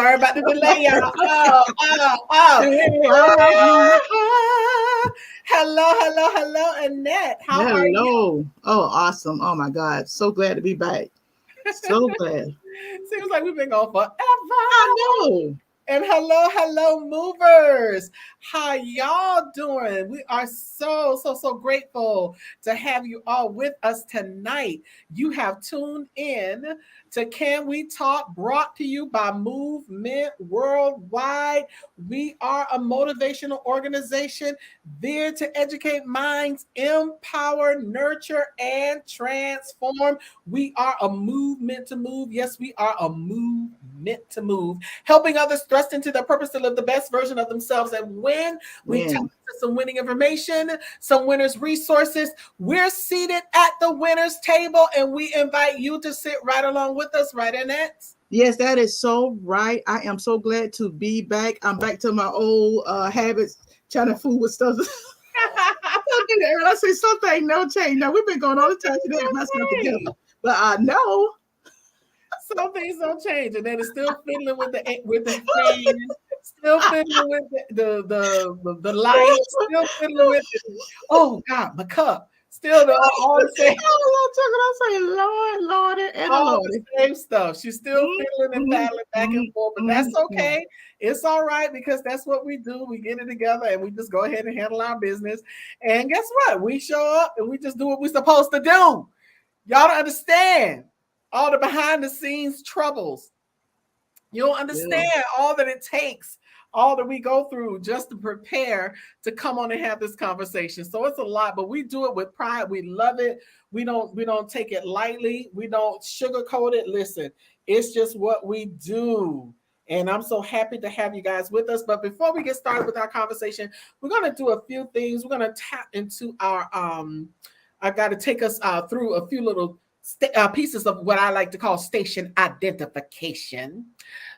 Sorry about the delay, y'all. Hello, Annette. How are you? Hello. Oh, awesome. Oh my God. So glad to be back. So glad. Seems like we've been gone forever. I know. And hello, movers. How y'all doing? We are so grateful to have you all with us tonight. You have tuned in to Can We Talk, brought to you by Movement Worldwide. We are a motivational organization there to educate minds, empower, nurture, and transform. We are a movement to move. Yes, we are a movement to move, helping others thrust into their purpose to live the best version of themselves. And when we tap into some winning information, some winners' resources, we're seated at the winner's table, and we invite you to sit right along with us, right, Annette? Yes, that is so right. I am so glad to be back. I'm back to my old habits, trying to fool with stuff. I say something no change. Now we've been going all the time today, messing up together. But I know some things don't change, and then it's still fiddling with the fan, still fiddling with the light, still fiddling with it. Oh God, my cup. Still all the same. I say, Lord, and all the same stuff. She's still fiddling and paddling back and forth, but that's okay. It's all right, because that's what we do. We get it together and we just go ahead and handle our business. And guess what? We show up and we just do what we're supposed to do. Y'all don't understand all the behind the scenes troubles. You don't understand all that it takes, all that we go through just to prepare to come on and have this conversation. So it's a lot, but we do it with pride. We love it. We don't take it lightly. We don't sugarcoat it. Listen, it's just what we do. And I'm so happy to have you guys with us. But before we get started with our conversation, we're going to do a few things. We're going to tap into our, I got to take us through a few little pieces of what I like to call station identification.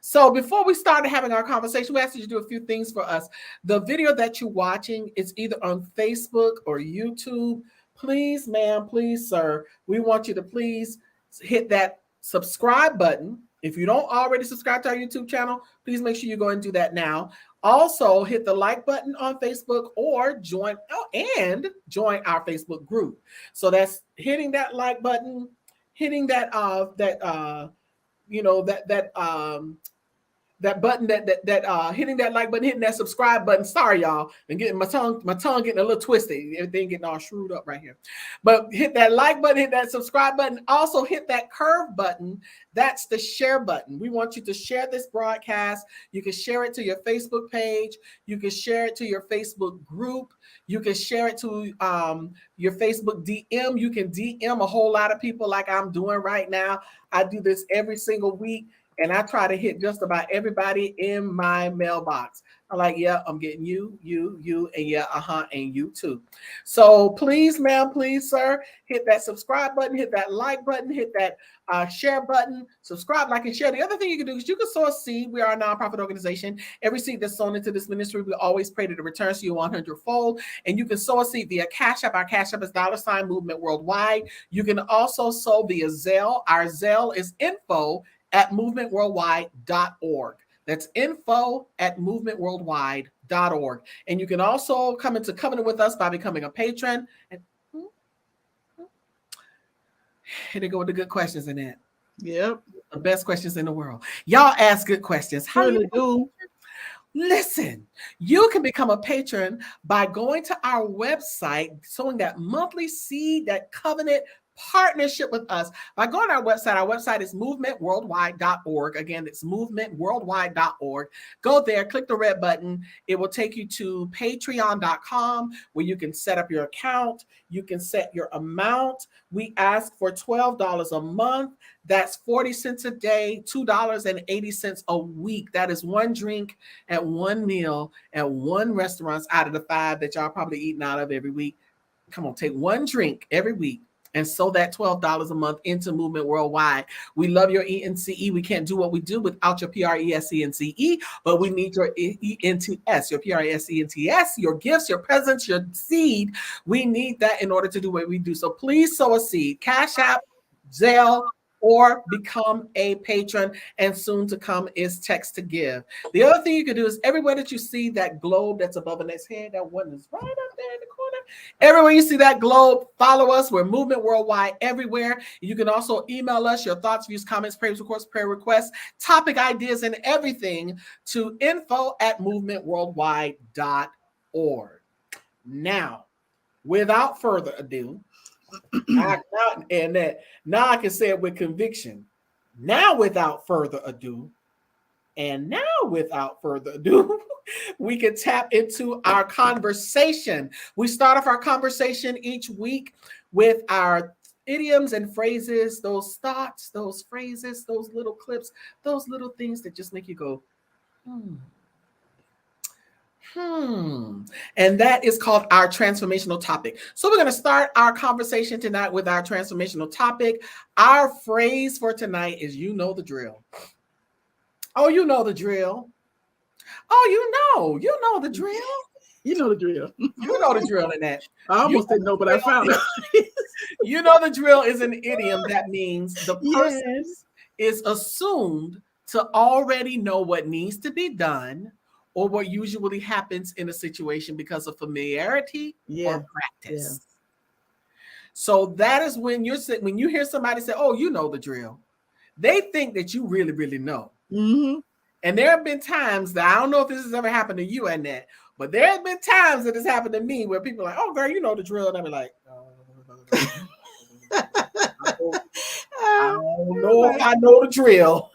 So before we started having our conversation, we asked you to do a few things for us. The video that you're watching is either on Facebook or YouTube. Please, ma'am, please, sir, we want you to please hit that subscribe button. If you don't already subscribe to our YouTube channel, please make sure you go and do that now. Also, hit the like button on Facebook or join our Facebook group. So that's hitting that like button, hitting that that button, hitting that like button, hitting that subscribe button. Sorry, y'all. And getting my tongue getting a little twisted. Everything getting all screwed up right here. But hit that like button, hit that subscribe button. Also hit that curve button. That's the share button. We want you to share this broadcast. You can share it to your Facebook page. You can share it to your Facebook group. You can share it to your Facebook DM. You can DM a whole lot of people like I'm doing right now. I do this every single week. And I try to hit just about everybody in my mailbox. I'm like, yeah, I'm getting you, and yeah, and you too. So please, ma'am, please, sir, hit that subscribe button, hit that like button, hit that share button, subscribe, like, and share. The other thing you can do is you can sow a seed. We are a nonprofit organization. Every seed that's sown into this ministry, we always pray that it returns to you 100-fold. And you can sow a seed via Cash App. Our Cash App is $Movement Worldwide. You can also sow via Zelle. Our Zelle is info@movementworldwide.org. That's info@movementworldwide.org. And you can also come into covenant with us by becoming a patron. And here they go with the good questions in that. Yep. The best questions in the world. Y'all ask good questions. How do you do? Listen, you can become a patron by going to our website, sowing that monthly seed, that covenant partnership with us. By going to our website is movementworldwide.org. Again, it's movementworldwide.org. Go there, click the red button. It will take you to patreon.com, where you can set up your account. You can set your amount. We ask for $12 a month. That's 40 cents a day, $2.80 a week. That is one drink and one meal at one restaurant out of the 5 that y'all probably eating out of every week. Come on, take one drink every week and sow that $12 a month into Movement Worldwide. We love your ENCE. We can't do what we do without your PRESENCE, but we need your ENTS, your PRESENTS, your gifts, your presents, your seed. We need that in order to do what we do. So please sow a seed. Cash App, Zelle, or become a patron, and soon to come is text to give. The other thing you can do is everywhere that you see that globe that's above Annette's head, that one is right up there in the corner. Everywhere you see that globe, follow us. We're Movement Worldwide everywhere. You can also email us your thoughts, views, comments, prayer requests, topic ideas, and everything to info@movementworldwide.org. Now, without further ado, now I can say it with conviction. Now, without further ado, we can tap into our conversation. We start off our conversation each week with our idioms and phrases, those thoughts, those phrases, those little clips, those little things that just make you go, and that is called our transformational topic. So we're going to start our conversation tonight with our transformational topic. Our phrase for tonight is, you know the drill. Oh, you know the drill. Oh, you know the drill. You know the drill. You know the drill, Annette. I almost didn't know, but I found it. You know the drill is an idiom that means the person is assumed to already know what needs to be done, or what usually happens in a situation because of familiarity or practice. So that is when you hear somebody say, oh, you know the drill, they think that you really, really know. Mm-hmm. And there have been times that, I don't know if this has ever happened to you, Annette, but there have been times that it's happened to me where people are like, oh, girl, you know the drill. And I'm like, I don't know if I know the drill.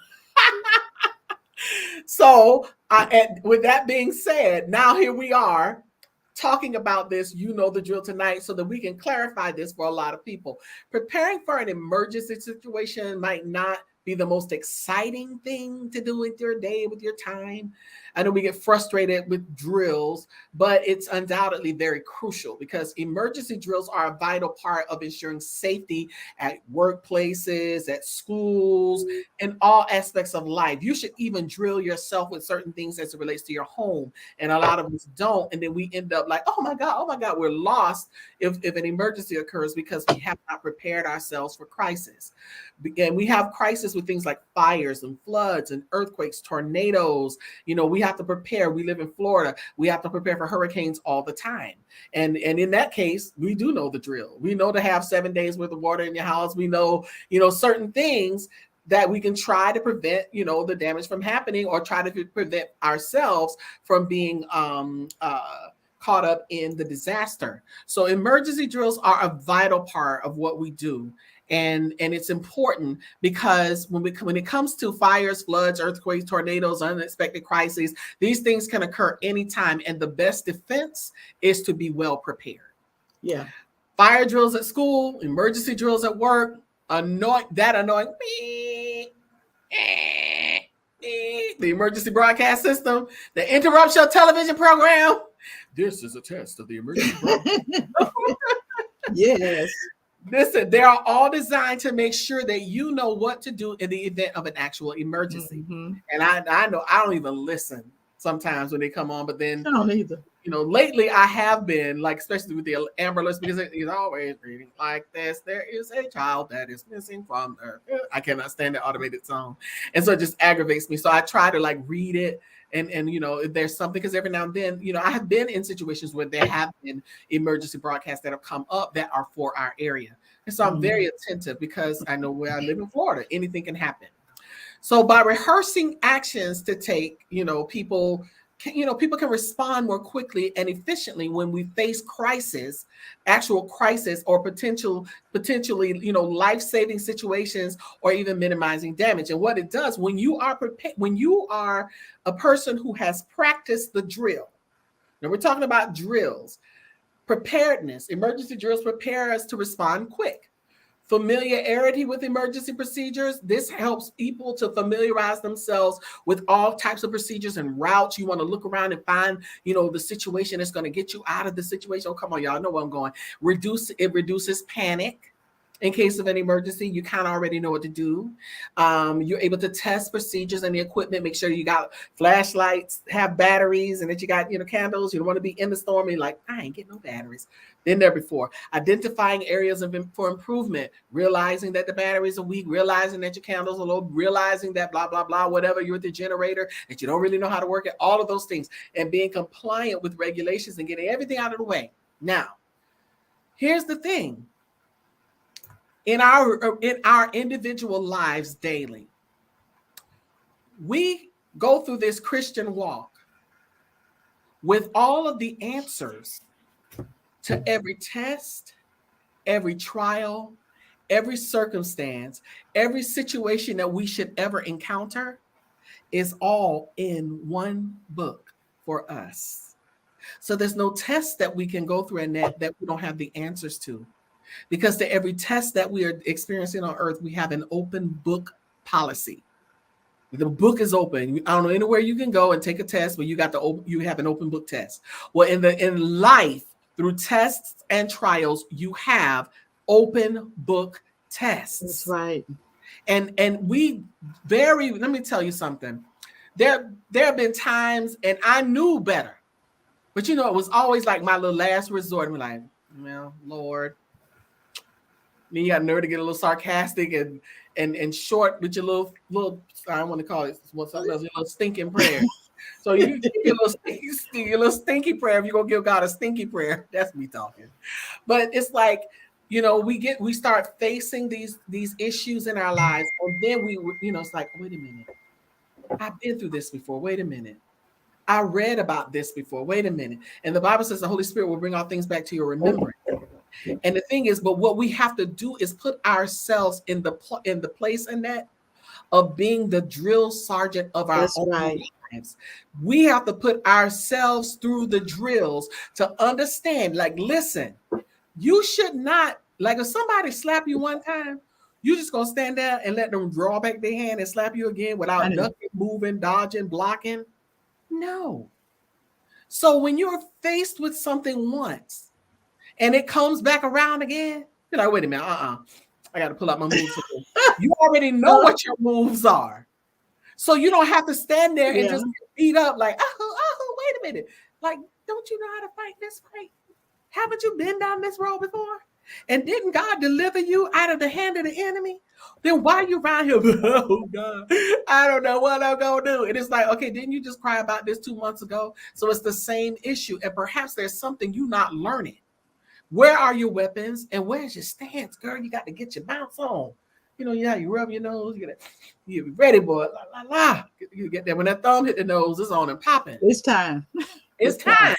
So with that being said, now here we are talking about this, you know the drill tonight, so that we can clarify this for a lot of people. Preparing for an emergency situation might not be the most exciting thing to do with your day, with your time. I know we get frustrated with drills, but it's undoubtedly very crucial because emergency drills are a vital part of ensuring safety at workplaces, at schools, in all aspects of life. You should even drill yourself with certain things as it relates to your home. And a lot of us don't. And then we end up like, oh my God, we're lost if an emergency occurs because we have not prepared ourselves for crisis. And we have crisis with things like fires and floods and earthquakes, tornadoes. You know, we have to prepare. We live in Florida. We have to prepare for hurricanes all the time. And in that case, we do know the drill. We know to have 7 days worth of water in your house. We know, certain things that we can try to prevent, the damage from happening, or try to prevent ourselves from being caught up in the disaster. So emergency drills are a vital part of what we do. And it's important because when it comes to fires, floods, earthquakes, tornadoes, unexpected crises, these things can occur anytime. And the best defense is to be well prepared. Yeah. Fire drills at school, emergency drills at work, annoying the emergency broadcast system that interrupts your television program. This is a test of the emergency broadcast. Yes. Listen, they are all designed to make sure that you know what to do in the event of an actual emergency. Mm-hmm. And I know I don't even listen sometimes when they come on, but then I don't either. Lately I have been, like, especially with the Amber Alerts, because it's always reading like this. There is a child that is missing from Earth. I cannot stand the automated song. And so it just aggravates me. So I try to read it. And if there's something, because every now and then, I have been in situations where there have been emergency broadcasts that have come up that are for our area. And so I'm very attentive because I know where I live in Florida, anything can happen. So by rehearsing actions to take, people can respond more quickly and efficiently when we face crisis, actual crisis, or potentially, life-saving situations, or even minimizing damage. And what it does, when you are prepared, when you are a person who has practiced the drill. Now we're talking about drills. Preparedness, emergency drills prepare us to respond quick. Familiarity with emergency procedures. This helps people to familiarize themselves with all types of procedures and routes. You want to look around and find, the situation that's going to get you out of the situation. Oh, come on, y'all know where I'm going. It reduces panic. in case of an emergency. You kind of already know what to do. You're able to test procedures and the equipment. Make sure you got flashlights, have batteries, and that you got, candles. You don't want to be in the storm and like, I ain't getting no batteries. Been there before. Identifying areas for improvement, realizing that the batteries are weak, realizing that your candles are low, realizing that blah, blah, blah, whatever, you're the generator, that you don't really know how to work it, all of those things, and being compliant with regulations and getting everything out of the way. Now, here's the thing. In our individual lives daily, we go through this Christian walk with all of the answers to every test, every trial, every circumstance, every situation that we should ever encounter is all in one book for us. So there's no test that we can go through and that we don't have the answers to. Because to every test that we are experiencing on earth, we have an open book policy. The book is open. I don't know anywhere you can go and take a test, but you have an open book test. Well, in life, through tests and trials, you have open book tests. That's right. And let me tell you something. There have been times, and I knew better, but it was always like my little last resort. I'm like, well, Lord. Then you got nerve to get a little sarcastic and short with your little I don't want to call it something else, your little stinking prayer. So you give your little stinky prayer. If you're gonna give God a stinky prayer, that's me talking. But it's like, we start facing these issues in our lives, and then it's like, wait a minute, I've been through this before. Wait a minute. I read about this before. Wait a minute. And the Bible says the Holy Spirit will bring all things back to your remembrance. And the thing is, but what we have to do is put ourselves in the place in that of being the drill sergeant of our own lives. We have to put ourselves through the drills to understand, like, listen, you should not, like if somebody slap you one time, you just gonna stand there and let them draw back their hand and slap you again without ducking, moving, dodging, blocking. No. So when you're faced with something once, and it comes back around again, you're like, wait a minute, I got to pull out my moves. You already know what your moves are. So you don't have to stand there and just beat up like, wait a minute. Like, don't you know how to fight this fight? Haven't you been down this road before? And didn't God deliver you out of the hand of the enemy? Then why are you around here? Oh, God, I don't know what I'm going to do. And it's like, okay, didn't you just cry about this 2 months ago? So it's the same issue. And perhaps there's something you're not learning. Where are your weapons and where's your stance, girl? You got to get your bounce on. You rub your nose, you be ready, boy. La, la, la. You get there when that thumb hit the nose, it's on and popping. It's time. It's time.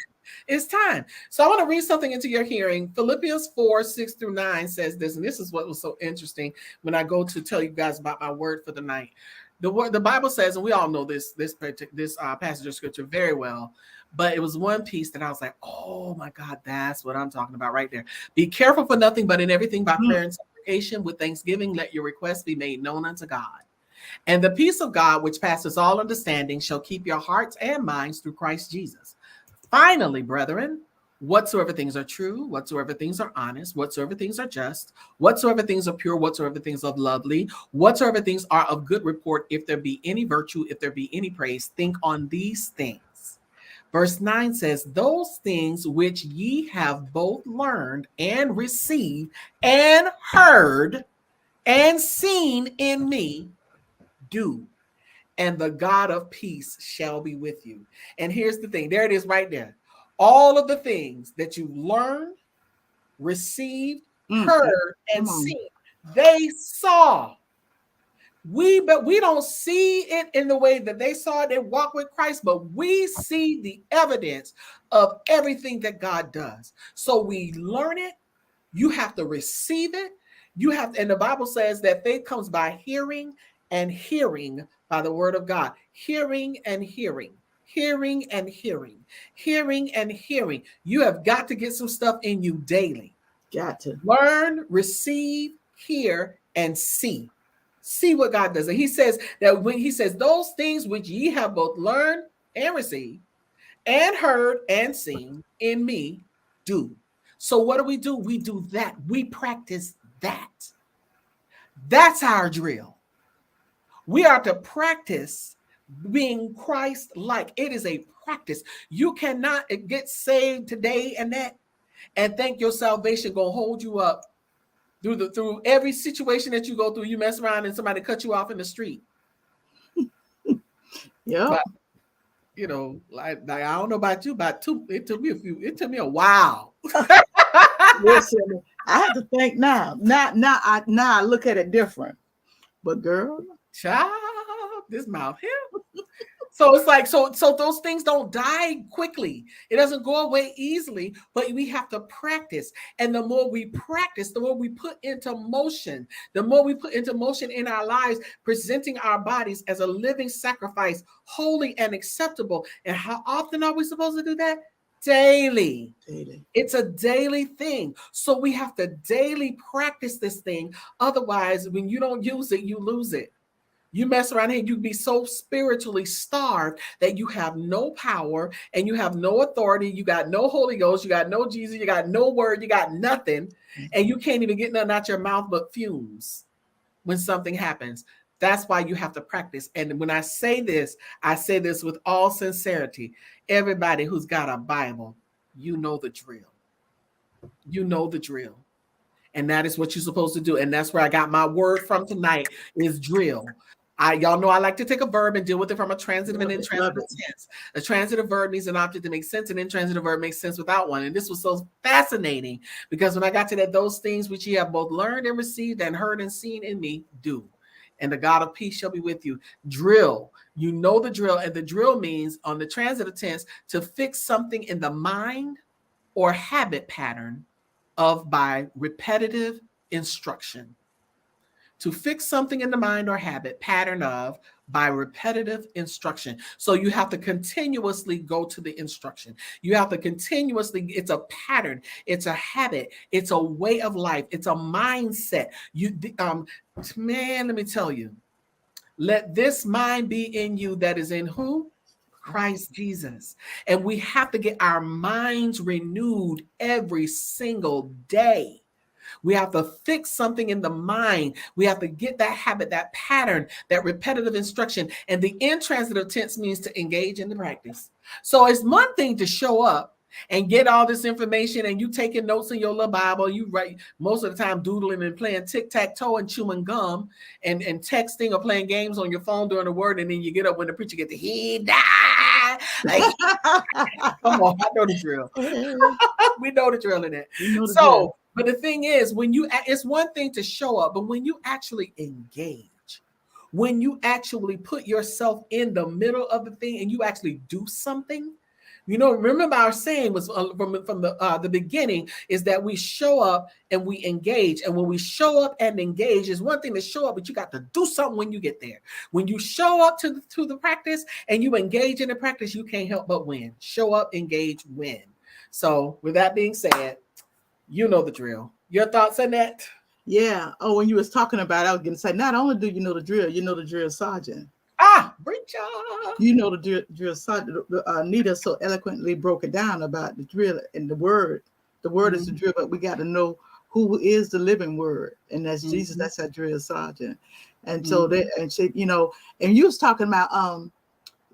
It's time. So I want to read something into your hearing. Philippians 4:6-9 says this, and this is what was so interesting when I go to tell you guys about my word for the night. The Bible says, and we all know this passage of scripture very well, but it was one piece that I was like, oh my God, that's what I'm talking about right there. Be careful for nothing, but in everything by prayer and supplication with thanksgiving, let your requests be made known unto God. And the peace of God, which passes all understanding, shall keep your hearts and minds through Christ Jesus. Finally, brethren, whatsoever things are true, whatsoever things are honest, whatsoever things are just, whatsoever things are pure, whatsoever things are lovely, whatsoever things are of good report, if there be any virtue, if there be any praise, think on these things. Verse 9 says, those things which ye have both learned and received and heard and seen in me, do, and the God of peace shall be with you. And here's the thing. There it is right there. All of the things that you learned, received, heard, and seen, they saw. But we don't see it in the way that they saw it. They walk with Christ, but we see the evidence of everything that God does. So we learn it. You have to receive it. And the Bible says that faith comes by hearing, and hearing by the word of God. Hearing and hearing. Hearing and hearing. Hearing and hearing. You have got to get some stuff in you daily. Got to learn, receive, hear, and see. See what God does. And he says that when he says those things which ye have both learned and received and heard and seen in me, do. So what do? We do that. We practice that. That's our drill. We are to practice being Christ-like. It is a practice. You cannot get saved today and think your salvation gonna hold you up through every situation that you go through. You mess around and somebody cut you off in the street. Yeah. But you know, like I don't know about you, it took me a while. Listen, I have to think now. Now I look at it different. But girl, child, this mouth here. So it's like, so those things don't die quickly. It doesn't go away easily, but we have to practice. And the more we practice, the more we put into motion, in our lives, presenting our bodies as a living sacrifice, holy and acceptable. And how often are we supposed to do that? Daily. It's a daily thing. So we have to daily practice this thing. Otherwise, when you don't use it, you lose it. You mess around here, you be so spiritually starved that you have no power and you have no authority. You got no Holy Ghost, you got no Jesus, you got no word, you got nothing. And you can't even get nothing out your mouth but fumes when something happens. That's why you have to practice. And when I say this with all sincerity. Everybody who's got a Bible, you know the drill. You know the drill. And that is what you're supposed to do. And that's where I got my word from tonight is drill. Y'all know I like to take a verb and deal with it from a transitive and intransitive tense. A transitive verb needs an object to make sense. An intransitive verb makes sense without one. And this was so fascinating because when I got to that, those things which ye have both learned and received and heard and seen in me, do. And the God of peace shall be with you. Drill. You know the drill. And the drill means on the transitive tense to fix something in the mind or habit pattern of by repetitive instruction. To fix something in the mind or habit pattern of by repetitive instruction. So you have to continuously go to the instruction. You have to continuously, it's a pattern, it's a habit, it's a way of life, it's a mindset. Man, let me tell you, let this mind be in you that is in who? Christ Jesus. And we have to get our minds renewed every single day. We have to fix something in the mind. We have to get that habit, that pattern, that repetitive instruction. And the intransitive tense means to engage in the practice. So it's one thing to show up and get all this information and you taking notes in your little Bible. You write most of the time doodling and playing tic-tac-toe and chewing gum and texting or playing games on your phone during the word. And then you get up when the preacher gets to he died. Like, come on, I know the drill. We know the drill in it. So, but the thing is, it's one thing to show up, but when you actually engage, when you actually put yourself in the middle of the thing and you actually do something, you know, remember our saying was from the beginning is that we show up and we engage. And when we show up and engage, is one thing to show up, but you got to do something when you get there. When you show up to the practice and you engage in the practice, you can't help but win. Show up, engage, win. So with that being said, you know the drill. Your thoughts, Annette? Yeah. Oh, when you was talking about it, I was going to say, not only do you know the drill, you know the drill sergeant. Preacher. You know the drill sergeant. Anita so eloquently broke it down about the drill and the word. The word is the drill, but we got to know who is the living word. And that's Jesus. That's our drill sergeant. And so you know, and you was talking about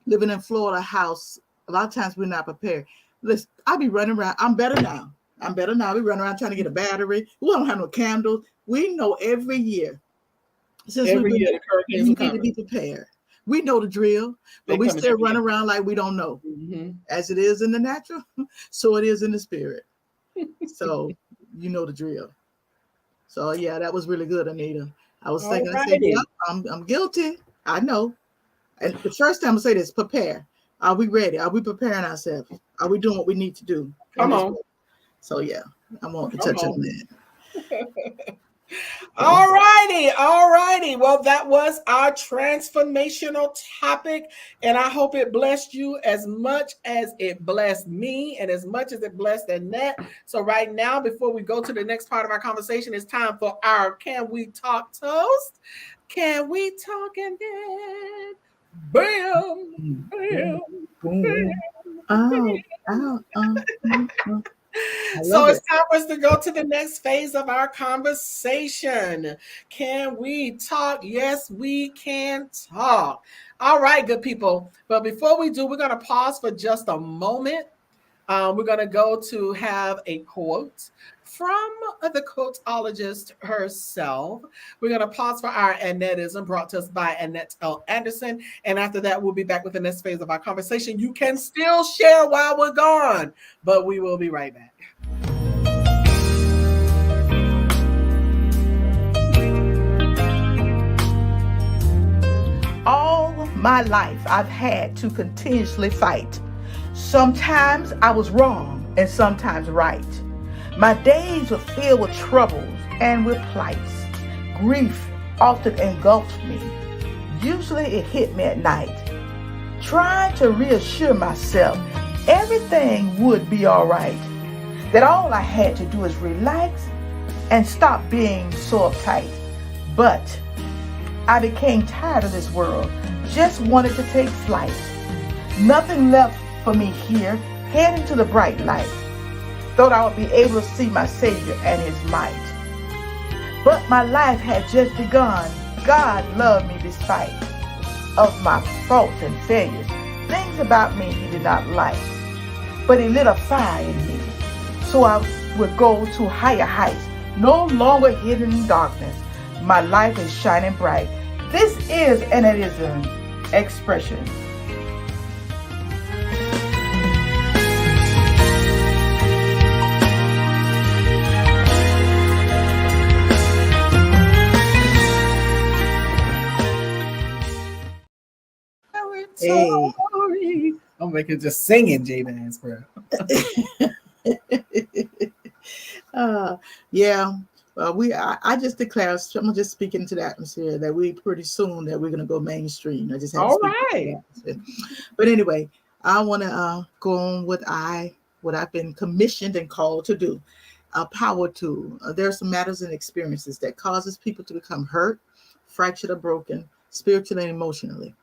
living in Florida house. A lot of times we're not prepared. Listen, I be running around. I'm better now. We run around trying to get a battery. We don't have no candles. We know every year. Since we need to be prepared. We know the drill, but we still run around like we don't know. As it is in the natural, so it is in the spirit. So you know the drill. So yeah, that was really good, Anita. I was thinking, I said, yeah, I'm guilty. I know. And the first time I say this, prepare. Are we ready? Are we preparing ourselves? Are we doing what we need to do? Come on. So yeah, I want to touch on that. All righty. Well, that was our transformational topic, and I hope it blessed you as much as it blessed me and as much as it blessed Annette. So right now, before we go to the next part of our conversation, it's time for our Can We Talk toast. Can we talk and then bam, bam, bam. I So love it's it. time for us to go to the next phase of our conversation. Can we talk? Yes, we can talk. All right, good people. But before we do, we're going to pause for just a moment. We're going to go to have a quote from the quoteologist herself. We're going to pause for our Annettism brought to us by Annette L. Anderson. And after that, we'll be back with the next phase of our conversation. You can still share while we're gone, but we will be right back. All my life, I've had to continuously fight. Sometimes I was wrong and sometimes right. My days were filled with troubles and with plights. Grief often engulfed me. Usually it hit me at night. Trying to reassure myself everything would be all right. That all I had to do is relax and stop being so uptight. But I became tired of this world, just wanted to take flight. Nothing left for me here, heading to the bright light. Thought I would be able to see my Savior and His might. But my life had just begun. God loved me despite of my faults and failures. Things about me He did not like. But He lit a fire in me, so I would go to higher heights, no longer hidden in darkness. My life is shining bright. This is Annettism expression. Hey. I'm making just singing Jabez, bro. Yeah. I just declare, I'm just speaking to the atmosphere that we pretty soon that we're going to go mainstream. I just have to speak to the atmosphere. But anyway, I want to go on what I've been commissioned and called to do. A power tool. There are some matters and experiences that causes people to become hurt, fractured, or broken, spiritually and emotionally.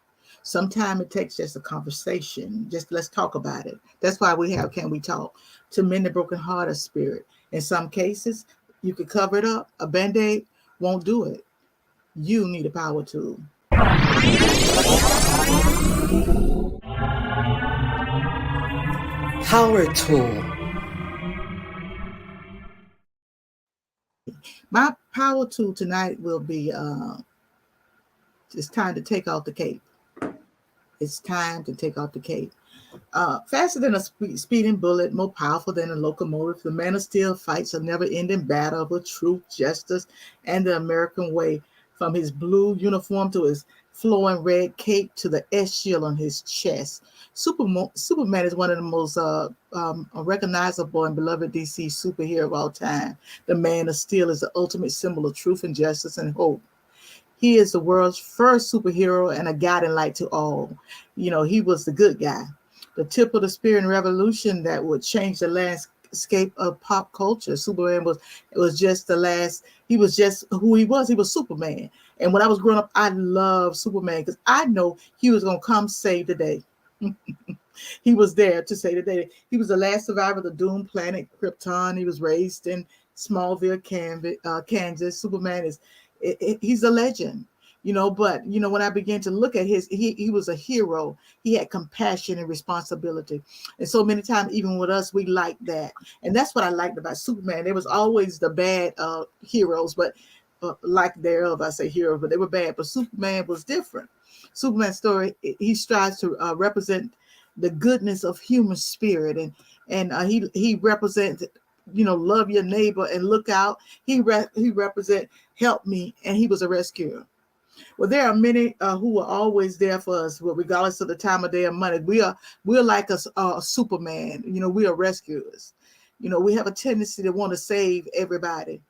Sometimes it takes just a conversation. Just let's talk about it. That's why we have Can We Talk? To mend the broken heart or spirit. In some cases, you could cover it up. A Band-Aid won't do it. You need a power tool. Power tool. My power tool tonight will be it's time to take off the cape. It's time to take off the cape. Faster than a speeding bullet, more powerful than a locomotive, the man of steel fights a never-ending battle for truth, justice, and the American way. From his blue uniform to his flowing red cape to the S shield on his chest. Superman is one of the most recognizable and beloved DC superhero of all time. The man of steel is the ultimate symbol of truth and justice and hope. He is the world's first superhero and a guiding light to all. You know, he was the good guy, the tip of the spear and revolution that would change the landscape of pop culture. Superman was just the last. He was just who he was. He was Superman. And when I was growing up, I loved Superman because I know he was going to come save the day. He was there to save the day. He was the last survivor of the doomed planet Krypton. He was raised in Smallville, Kansas. Superman he's a legend, you know, but you know, when I began to look at he was a hero. He had compassion and responsibility. And so many times, even with us, we like that. And that's what I liked about Superman. There was always the bad heroes, but lack thereof, I say heroes, but they were bad. But Superman was different. Superman's story, he strives to represent the goodness of human spirit, and he represents, you know, love your neighbor and look out. He represent help me, and he was a rescuer. Well, there are many who are always there for us, regardless of the time of day or money. We're like a Superman. You know, we are rescuers. You know, we have a tendency to want to save everybody.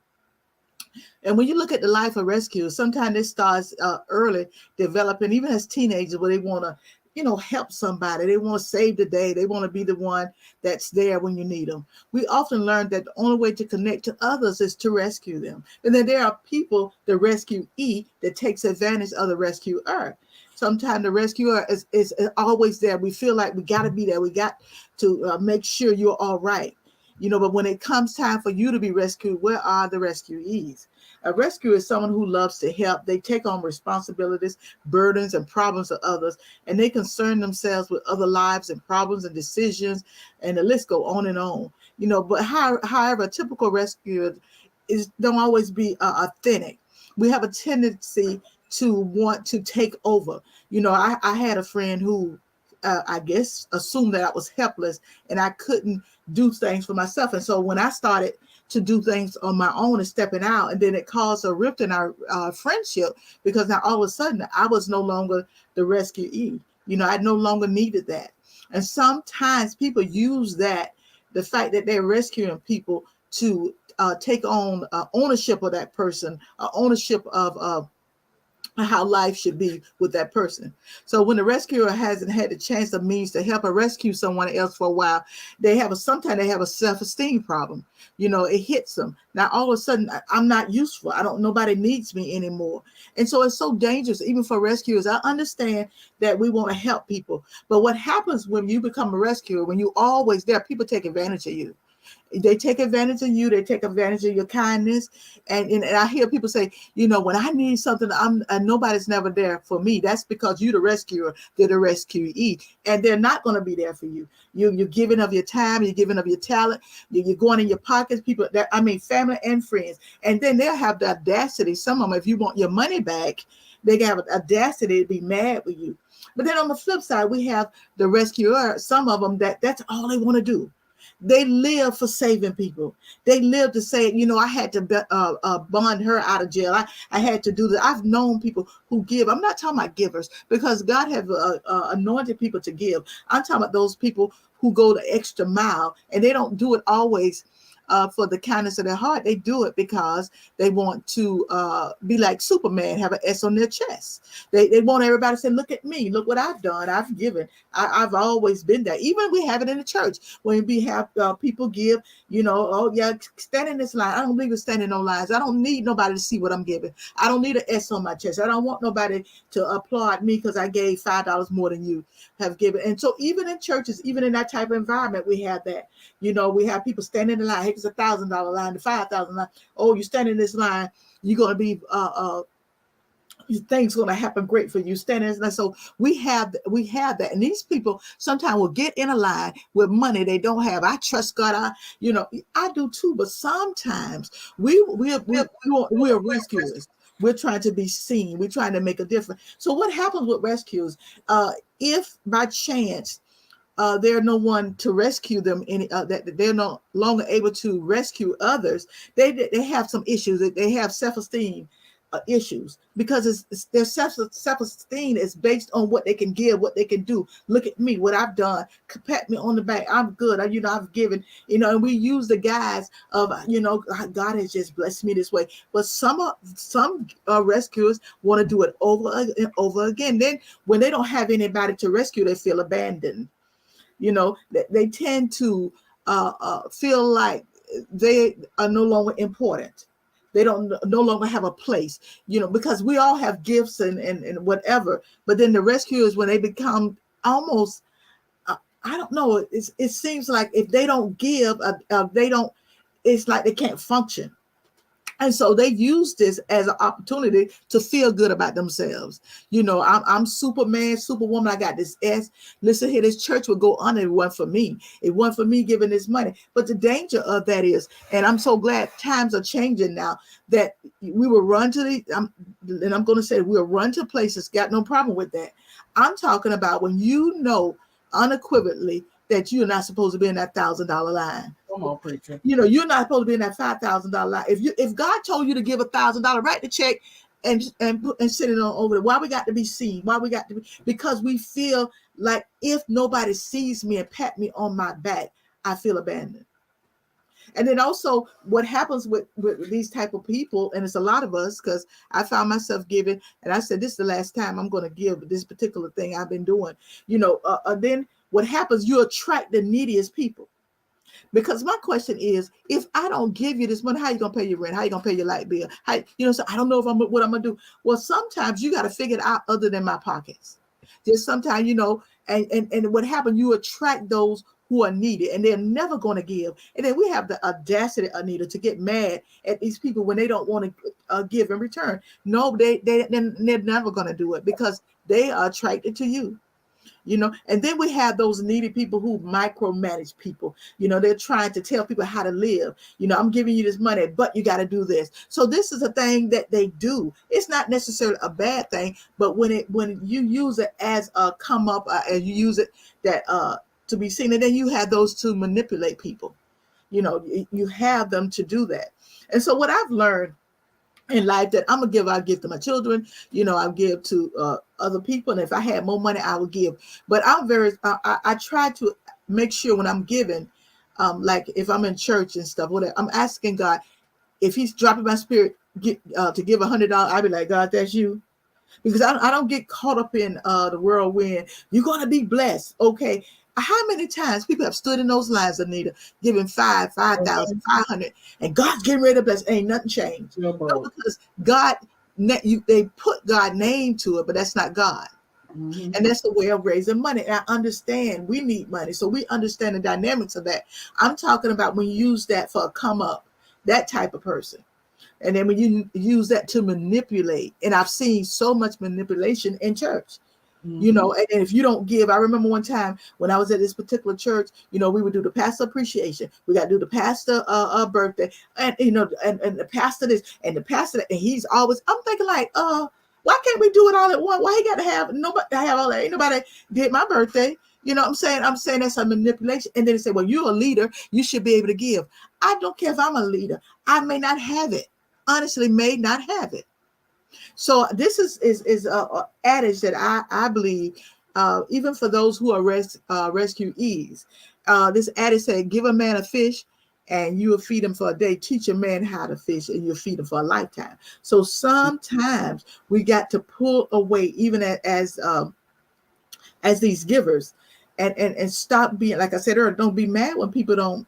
And when you look at the life of rescuers, sometimes it starts early developing, even as teenagers, where they want to, you know, help somebody. They want to save the day. They want to be the one that's there when you need them. We often learn that the only way to connect to others is to rescue them. And then there are people, the rescuee, that takes advantage of the rescuer. Sometimes the rescuer is always there. We feel like we got to be there. We got to make sure you're all right. But when it comes time for you to be rescued, where are the rescuees? A rescuer is someone who loves to help. They take on responsibilities, burdens, and problems of others, and they concern themselves with other lives and problems and decisions, and the list go on and on. But however, a typical rescuer don't always be authentic. We have a tendency to want to take over. I had a friend who I guess assumed that I was helpless and I couldn't do things for myself. And so when I started to do things on my own and stepping out, and then it caused a rift in our friendship, because now all of a sudden I was no longer the rescuee. I no longer needed that. And sometimes people use that, the fact that they're rescuing people, to take on ownership of that person, ownership of how life should be with that person. So when the rescuer hasn't had the chance or means to help or rescue someone else for a while, sometimes they have a self-esteem problem. It hits them. Now all of a sudden I'm not useful. Nobody needs me anymore. And so it's so dangerous, even for rescuers. I understand that we want to help people, but what happens when you become a rescuer, when you always there, people take advantage of you. They take advantage of you. They take advantage of your kindness. And I hear people say, when I need something, nobody's never there for me. That's because you're the rescuer, they're the rescuee, and they're not going to be there for you. You're giving of your time, you're giving of your talent, you're going in your pockets. Family and friends. And then they'll have the audacity, some of them, if you want your money back, they can have an audacity to be mad with you. But then on the flip side, we have the rescuer, some of them that's all they want to do. They live for saving people. They live to say, I had to bond her out of jail. I had to do that. I've known people who give. I'm not talking about givers, because God have anointed people to give. I'm talking about those people who go the extra mile, and they don't do it always for the kindness of their heart. They do it because they want to be like Superman, have an S on their chest. They want everybody to say, look at me, look what I've done, I've given. I've always been there. Even we have it in the church when we have people give, oh yeah, stand in this line. I don't believe in standing on lines. I don't need nobody to see what I'm giving. I don't need an S on my chest. I don't want nobody to applaud me because I gave $5 more than you have given. And so even in churches, even in that type of environment, we have that. We have people standing in the line. Hey, it's $1,000 line, the $5,000 line. Oh, you stand in this line, you're going to be things going to happen great for you. Standing in this line. So we have that, and these people sometimes will get in a line with money they don't have. I trust God. I do too. But sometimes we're rescuers. We're trying to be seen. We're trying to make a difference. So what happens with rescues? If by chance there's no one to rescue them, that they're no longer able to rescue others, they have some issues. They have self-esteem issues, because their self-esteem is based on what they can give, what they can do. Look at me, what I've done. Pat me on the back. I'm good. I've given. And we use the guise of God has just blessed me this way. But some rescuers want to do it over and over again. Then when they don't have anybody to rescue, they feel abandoned. They tend to feel like they are no longer important. They don't no longer have a place, because we all have gifts and whatever. But then the rescuers, when they become almost, I don't know, it seems like if they don't give, it's like they can't function. And so they use this as an opportunity to feel good about themselves. I'm Superman, Superwoman. I got this S. Listen here, this church would go under if it wasn't for me. It wasn't for me giving this money. But the danger of that is, and I'm so glad times are changing now, that we will run to and I'm going to say we'll run to places, got no problem with that. I'm talking about when unequivocally that you're not supposed to be in that $1,000 line. Come on, preacher. You're not supposed to be in that $5,000 line. If God told you to give $1,000, write the check and send it on over there. Why we got to be seen? Why we got to be? Because we feel like if nobody sees me and pat me on my back, I feel abandoned. And then also what happens with these type of people, and it's a lot of us, because I found myself giving, and I said, this is the last time I'm going to give this particular thing I've been doing. Then what happens, you attract the neediest people. Because my question is, if I don't give you this money, how are you going to pay your rent? How are you going to pay your light bill? So I don't know what I'm going to do. Well, sometimes you got to figure it out other than my pockets. Just sometimes, and what happens, you attract those who are needy, and they're never going to give. And then we have the audacity, Anita, to get mad at these people when they don't want to give in return. No, they're never going to do it because they are attracted to you. And then we have those needy people who micromanage people. They're trying to tell people how to live. I'm giving you this money, but you got to do this. So this is a thing that they do. It's not necessarily a bad thing, but when you use it as a come up, and you use it that to be seen, and then you have those to manipulate people. You have them to do that. And so what I've learned in life that I'm gonna give, I give to my children, I give to other people, and if I had more money, I would give. But I'm very, I try to make sure when I'm giving, like if I'm in church and stuff, whatever, I'm asking God if He's dropping my spirit to give $100. I'd be like, God, that's you. Because I don't get caught up in the whirlwind. You're going to be blessed. Okay. How many times people have stood in those lines, Anita, giving 5,000, 500, and God's getting ready to bless. Ain't nothing changed. No, because God, they put God's name to it, but that's not God. Mm-hmm. And that's the way of raising money. And I understand we need money. So we understand the dynamics of that. I'm talking about when you use that for a come up, that type of person. And then when you use that to manipulate, and I've seen so much manipulation in church, and if you don't give, I remember one time when I was at this particular church, we would do the pastor appreciation. We got to do the pastor birthday, and and the pastor this and the pastor that, and he's always, I'm thinking like, why can't we do it all at once? Why he got to have nobody have all that? Ain't nobody did my birthday. I'm saying that's a manipulation. And then they say, well, you're a leader, you should be able to give. I don't care if I'm a leader. I may not have it. Honestly, may not have it. So this is a adage that I believe, even for those who are rescuees, this adage said, give a man a fish and you will feed him for a day. Teach a man how to fish and you'll feed him for a lifetime. So sometimes we got to pull away, even as these givers, and stop being, like I said earlier, don't be mad when people don't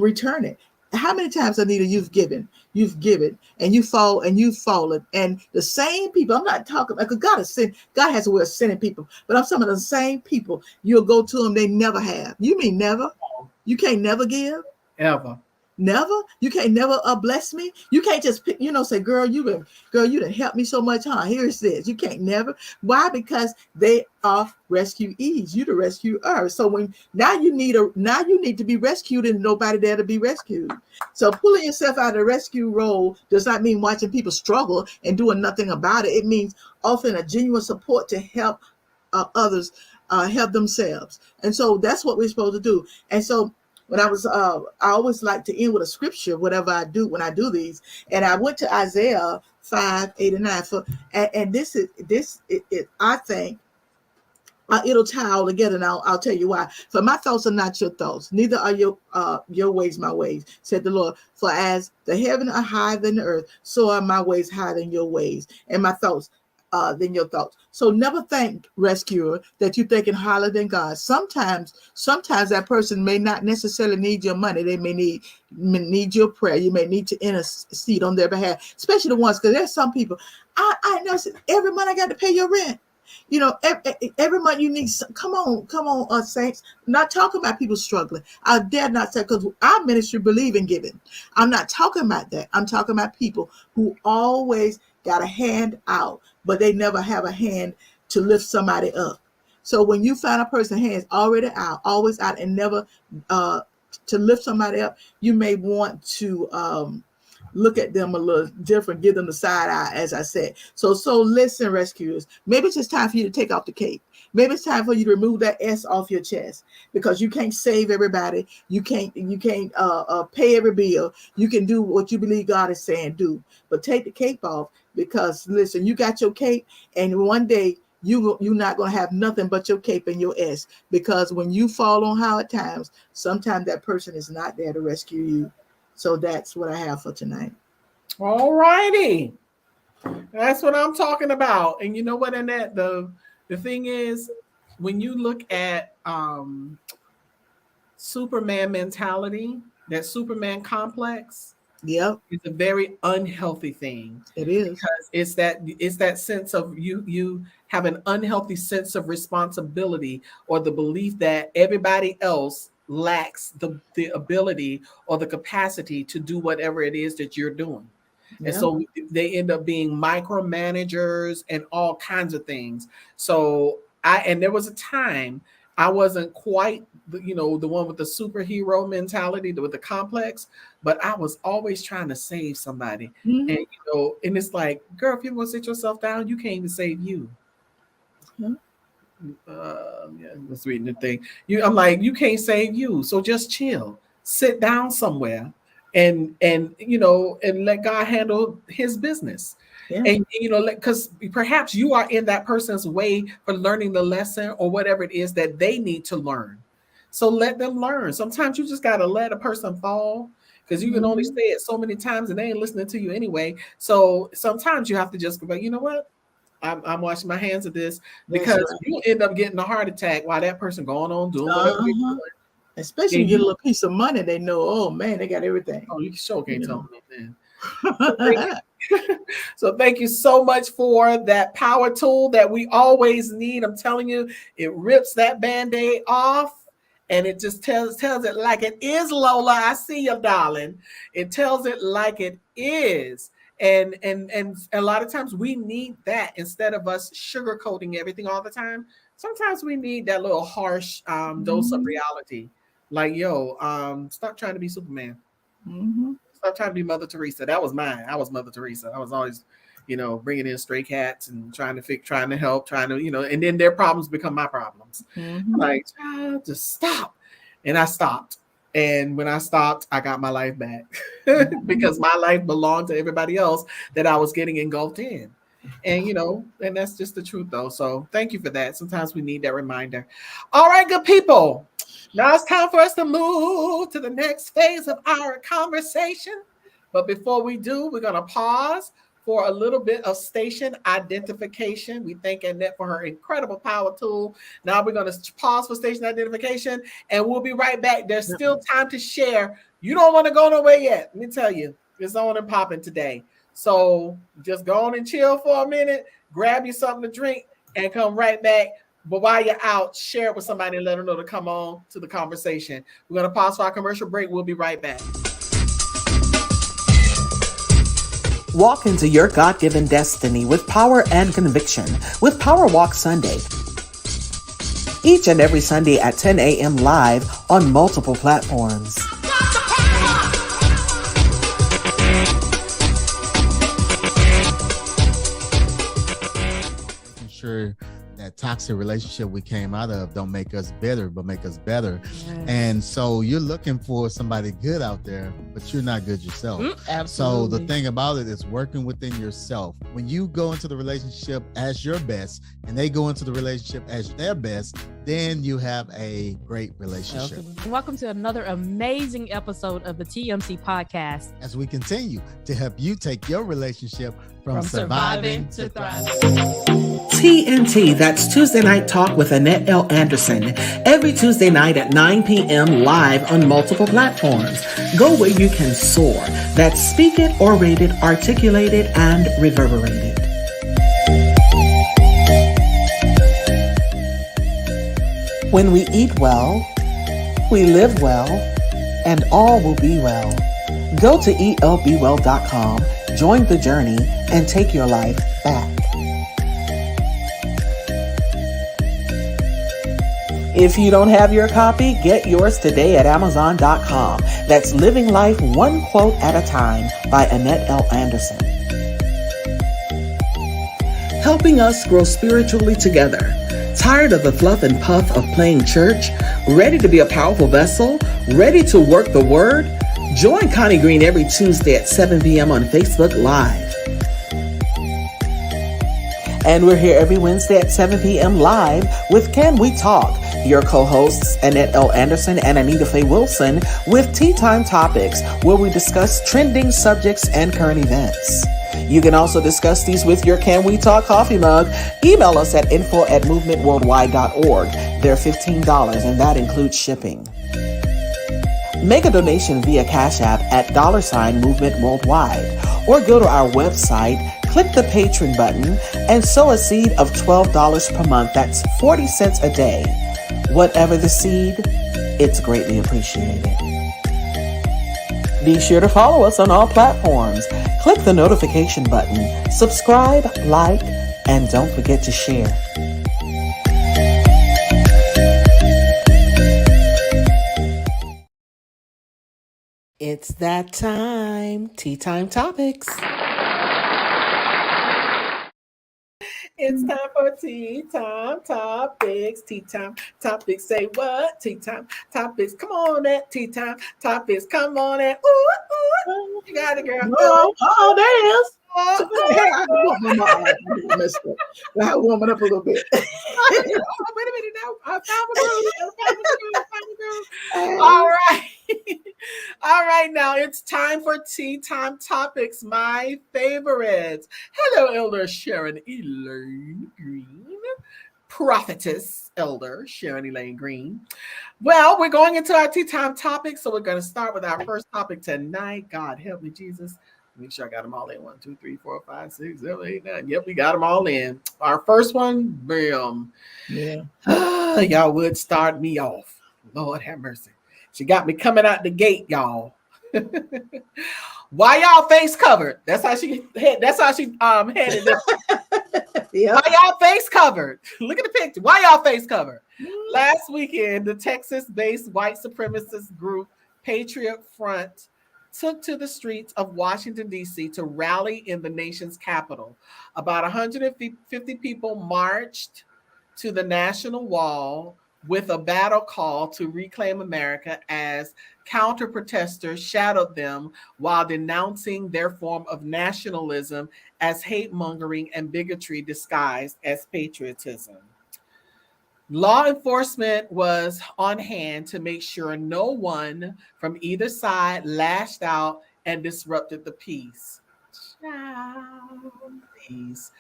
return it. How many times, Anita, you've given, and you fall, and you've fallen, and the same people, I'm not talking about, because God has a way of sending people, but I'm talking about the same people. You'll go to them, they never have. You mean never? You can't never give? Ever. Never? You can't never bless me? You can't just pick, say, girl, you done helped me so much, huh? Here's this. You can't never. Why? Because they are rescuees. You the rescuer. So now you need to be rescued, and nobody there to be rescued. So pulling yourself out of the rescue role does not mean watching people struggle and doing nothing about it. It means offering a genuine support to help others help themselves. And so that's what we're supposed to do. And so when I always like to end with a scripture, whatever I do when I do these. And I went to Isaiah 5, 8, and 9. And this I think it'll tie all together. And I'll tell you why. For my thoughts are not your thoughts, neither are your ways my ways, said the Lord. For as the heaven are higher than the earth, so are my ways higher than your ways, and my thoughts than your thoughts. So never think, rescuer, that you're thinking higher than God. Sometimes that person may not necessarily need your money. They may need your prayer. You may need to intercede on their behalf, especially the ones, because there's some people. I know every month I got to pay your rent. Every month you need some, come on, saints. I'm not talking about people struggling. I dare not say, because our ministry believe in giving. I'm not talking about that. I'm talking about people who always got a hand out, but they never have a hand to lift somebody up. So when you find a person's hands already out, always out, and never to lift somebody up, you may want to look at them a little different, give them the side eye, as I said. So listen, rescuers, maybe it's just time for you to take off the cape. Maybe it's time for you to remove that S off your chest, because you can't save everybody. You can't pay every bill. You can do what you believe God is saying do, but take the cape off, because listen, you got your cape, and one day you're not going to have nothing but your cape and your S, because when you fall on hard times, sometimes that person is not there to rescue you. So that's what I have for tonight. All righty. That's what I'm talking about. And you know what, Annette, the thing is, when you look at Superman mentality, that Superman complex, yep, it's a very unhealthy thing. It is, because it's that sense of you have an unhealthy sense of responsibility or the belief that everybody else lacks the ability or the capacity to do whatever it is that you're doing. And Yeah. so they end up being micromanagers and all kinds of things. So and there was a time I wasn't quite, the one with the superhero mentality, with the complex, but I was always trying to save somebody. Mhm. And it's like, girl, if you want to sit yourself down, you can't even save you. Yeah. Yeah, I was reading the thing. I'm like, you can't save you, so just chill, sit down somewhere, and let God handle His business. Yeah. And because perhaps you are in that person's way for learning the lesson or whatever it is that they need to learn. So let them learn. Sometimes you just gotta let a person fall, because you can only say it so many times and they ain't listening to you anyway. So sometimes you have to just go back, you know what? I'm washing my hands of this, because you end up getting a heart attack while that person going on doing whatever they're doing. Especially you get a little piece of money, they know, oh man, they got everything. Oh, you sure can't tell me that. So thank you so much for that power tool that we always need. I'm telling you, it rips that Band-Aid off, and it just tells it like it is. Lola, I see you, darling. It tells it like it is. And a lot of times we need that instead of us sugarcoating everything all the time. Sometimes we need that little harsh dose of reality. Like, stop trying to be Superman. Stop trying to be Mother Teresa. That was mine. I was Mother Teresa. I was always, bringing in stray cats and trying to help, and then their problems become my problems. Like, child, just stop. And I stopped. And when I stopped, I got my life back because my life belonged to everybody else that I was getting engulfed in. And, and that's just the truth, though. So thank you for that. Sometimes we need that reminder. All right, good people. Now it's time for us to move to the next phase of our conversation. But before we do, we're going to pause for a little bit of station identification. We thank Annette for her incredible power tool. Now we're going to pause for station identification, and we'll be right back. There's still time to share. You don't want to go nowhere yet. Let me tell you, it's on and popping today. So just go on and chill for a minute, grab you something to drink, and come right back. But while you're out, share it with somebody and let them know to come on to the conversation. We're going to pause for our commercial break. We'll be right back. Walk into your God-given destiny with power and conviction with Power Walk Sunday. Each and every Sunday at 10 a.m. live on multiple platforms. Making sure that toxic relationship we came out of don't make us bitter, but make us better. Yes. And so you're looking for somebody good out there, but you're not good yourself. Absolutely. So the thing about it is working within yourself. When you go into the relationship as your best and they go into the relationship as their best, then you have a great relationship. Absolutely. Welcome to another amazing episode of the TMC podcast. As we continue to help you take your relationship from surviving to thriving. TNT, that's Tuesday Night Talk with Annette L. Anderson, every Tuesday night at 9 p.m. live on multiple platforms. Go where you can soar. That's Speak It, Orated, Articulated, and Reverberated. When we eat well, we live well, and all will be well. Go to elbewell.com, join the journey, and take your life back. If you don't have your copy, get yours today at Amazon.com. That's Living Life One Quote at a Time by Annette L. Anderson. Helping us grow spiritually together. Tired of the fluff and puff of playing church? Ready to be a powerful vessel? Ready to work the word? Join Connie Green every Tuesday at 7 p.m. on Facebook Live. And we're here every Wednesday at 7 p.m. live with Can We Talk? Your co-hosts, Annette L. Anderson and Anita Faye Wilson, with Tea Time Topics, where we discuss trending subjects and current events. You can also discuss these with your Can We Talk coffee mug. Email us at info@movementworldwide.org. They're $15, and that includes shipping. Make a donation via Cash App at $Movement Worldwide, or go to our website, click the Patreon button and sow a seed of $12 per month. That's 40 cents a day. Whatever the seed, it's greatly appreciated. Be sure to follow us on all platforms. Click the notification button, subscribe, like, and don't forget to share. It's that time. Tea Time Topics. It's time for Tea Time Topics. Tea Time Topics. Say what? Tea Time Topics. Come on, that Tea Time Topics. Come on, that. Ooh, ooh. You got it, girl. Oh, there it is. Oh, Hey, I messed up. I had to warm it up a little bit. wait a minute now. I found the girl. All right. All right, now it's time for Tea Time Topics, my favorites. Hello, Elder Sharon Elaine Green, Prophetess Elder Sharon Elaine Green. Well, we're going into our Tea Time Topics, so we're going to start with our first topic tonight. God help me, Jesus. Make sure I got them all in. 1, 2, 3, 4, 5, 6, 7, 8, 9. Yep, we got them all in. Our first one, bam. Yeah. Y'all would start me off. Lord have mercy. She got me coming out the gate, y'all. Why y'all face covered? That's how she headed. Yeah. Why y'all face covered? Look at the picture. Why y'all face covered? Last weekend, the Texas-based white supremacist group Patriot Front took to the streets of Washington, D.C. to rally in the nation's capital. About 150 people marched to the National Wall with a battle call to reclaim America as counter-protesters shadowed them while denouncing their form of nationalism as hate-mongering and bigotry disguised as patriotism. Law enforcement was on hand to make sure no one from either side lashed out and disrupted the peace. Please.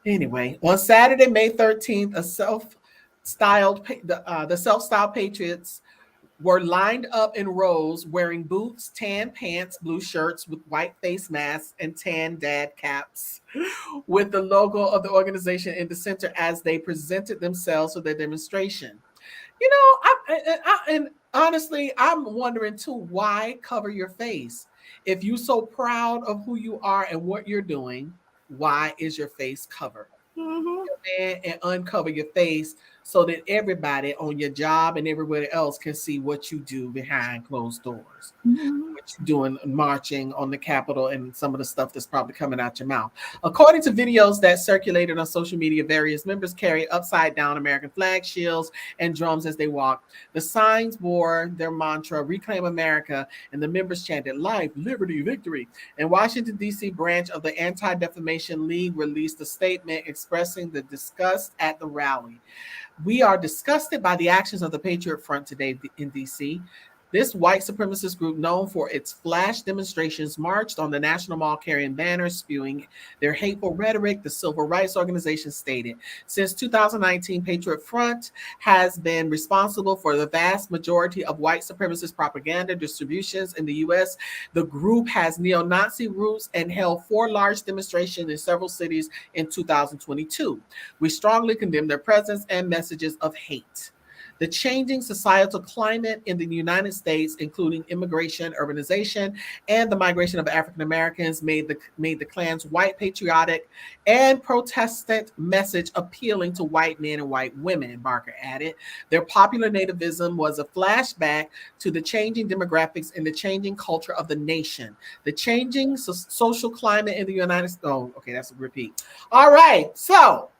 Anyway, on Saturday, May 13th, the self-styled patriots were lined up in rows wearing boots, tan pants, blue shirts with white face masks, and tan dad caps with the logo of the organization in the center as they presented themselves for their demonstration. You know, and honestly, I'm wondering too, why cover your face? If you're so proud of who you are and what you're doing, why is your face covered? And uncover your face so that everybody on your job and everywhere else can see what you do behind closed doors. What you're doing marching on the Capitol and some of the stuff that's probably coming out your mouth. According to videos that circulated on social media, various members carried upside down American flag shields and drums as they walked. The signs bore their mantra, Reclaim America, and the members chanted Life, Liberty, Victory. And Washington, D.C. branch of the Anti-Defamation League released a statement expressing the disgust at the rally. We are disgusted by the actions of the Patriot Front today in D.C. This white supremacist group, known for its flash demonstrations, marched on the National Mall carrying banners spewing their hateful rhetoric, the Civil Rights Organization stated. Since 2019, Patriot Front has been responsible for the vast majority of white supremacist propaganda distributions in the U.S. The group has neo-Nazi roots and held 4 large demonstrations in several cities in 2022. We strongly condemn their presence and messages of hate. The changing societal climate in the United States, including immigration, urbanization, and the migration of African Americans, made the Klan's white patriotic and Protestant message appealing to white men and white women, Barker added. Their popular nativism was a flashback to the changing demographics and the changing culture of the nation. The changing social climate in the United States. Oh, okay, that's a repeat. All right, so,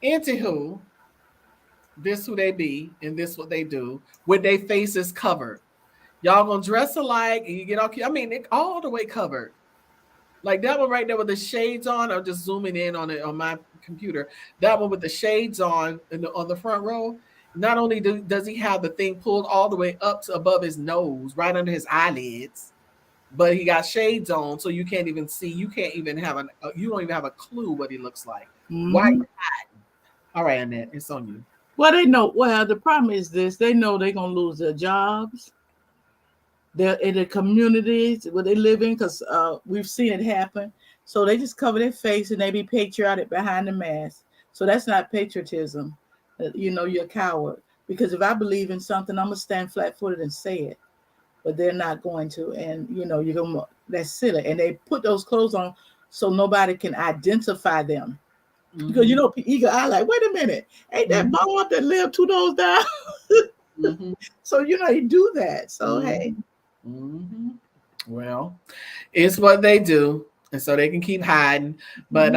anywho, this who they be and this what they do with their faces covered. Y'all gonna dress alike and you get all, I mean, all the way covered. Like that one right there with the shades on. I'm just zooming in on it on my computer. That one with the shades on on the front row. Not only does he have the thing pulled all the way up to above his nose, right under his eyelids, but he got shades on, so you can't even see. You can't even have you don't even have a clue what he looks like. Why are you hiding? All right, Annette, it's on you. Well, they know. Well, the problem is this: they know they're gonna lose their jobs. They're in the communities where they live in, because we've seen it happen. So they just cover their face and they be patriotic behind the mask. So that's not patriotism. You're a coward. Because if I believe in something, I'm gonna stand flat-footed and say it. But they're not going to, and you're gonna. That's silly. And they put those clothes on so nobody can identify them. Because eagle eye, like, wait a minute, ain't that Bob that lived 2 doors down? So they do that. So hey. Well, it's what they do, and so they can keep hiding. But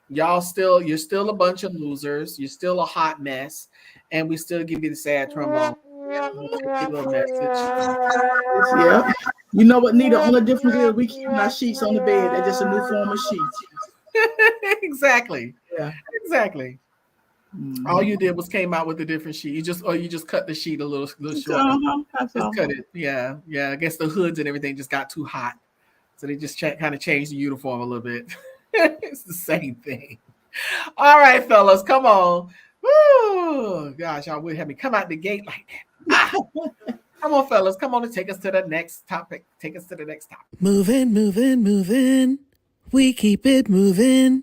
you're still a bunch of losers. You're still a hot mess, and we still give you the sad trombone. Little message. Yeah. You know what, Nita? Only difference is we keep our sheets on the bed. They're just a new form of sheets. Exactly. Yeah. Exactly. All you did was came out with a different sheet. You just cut the sheet a little shorter. Just cut it. Yeah. I guess the hoods and everything just got too hot, so they just kind of changed the uniform a little bit. It's the same thing. All right, fellas, come on. Woo! Gosh, y'all would have me come out the gate like that. Come on, fellas. Come on and take us to the next topic. Moving. We keep it moving.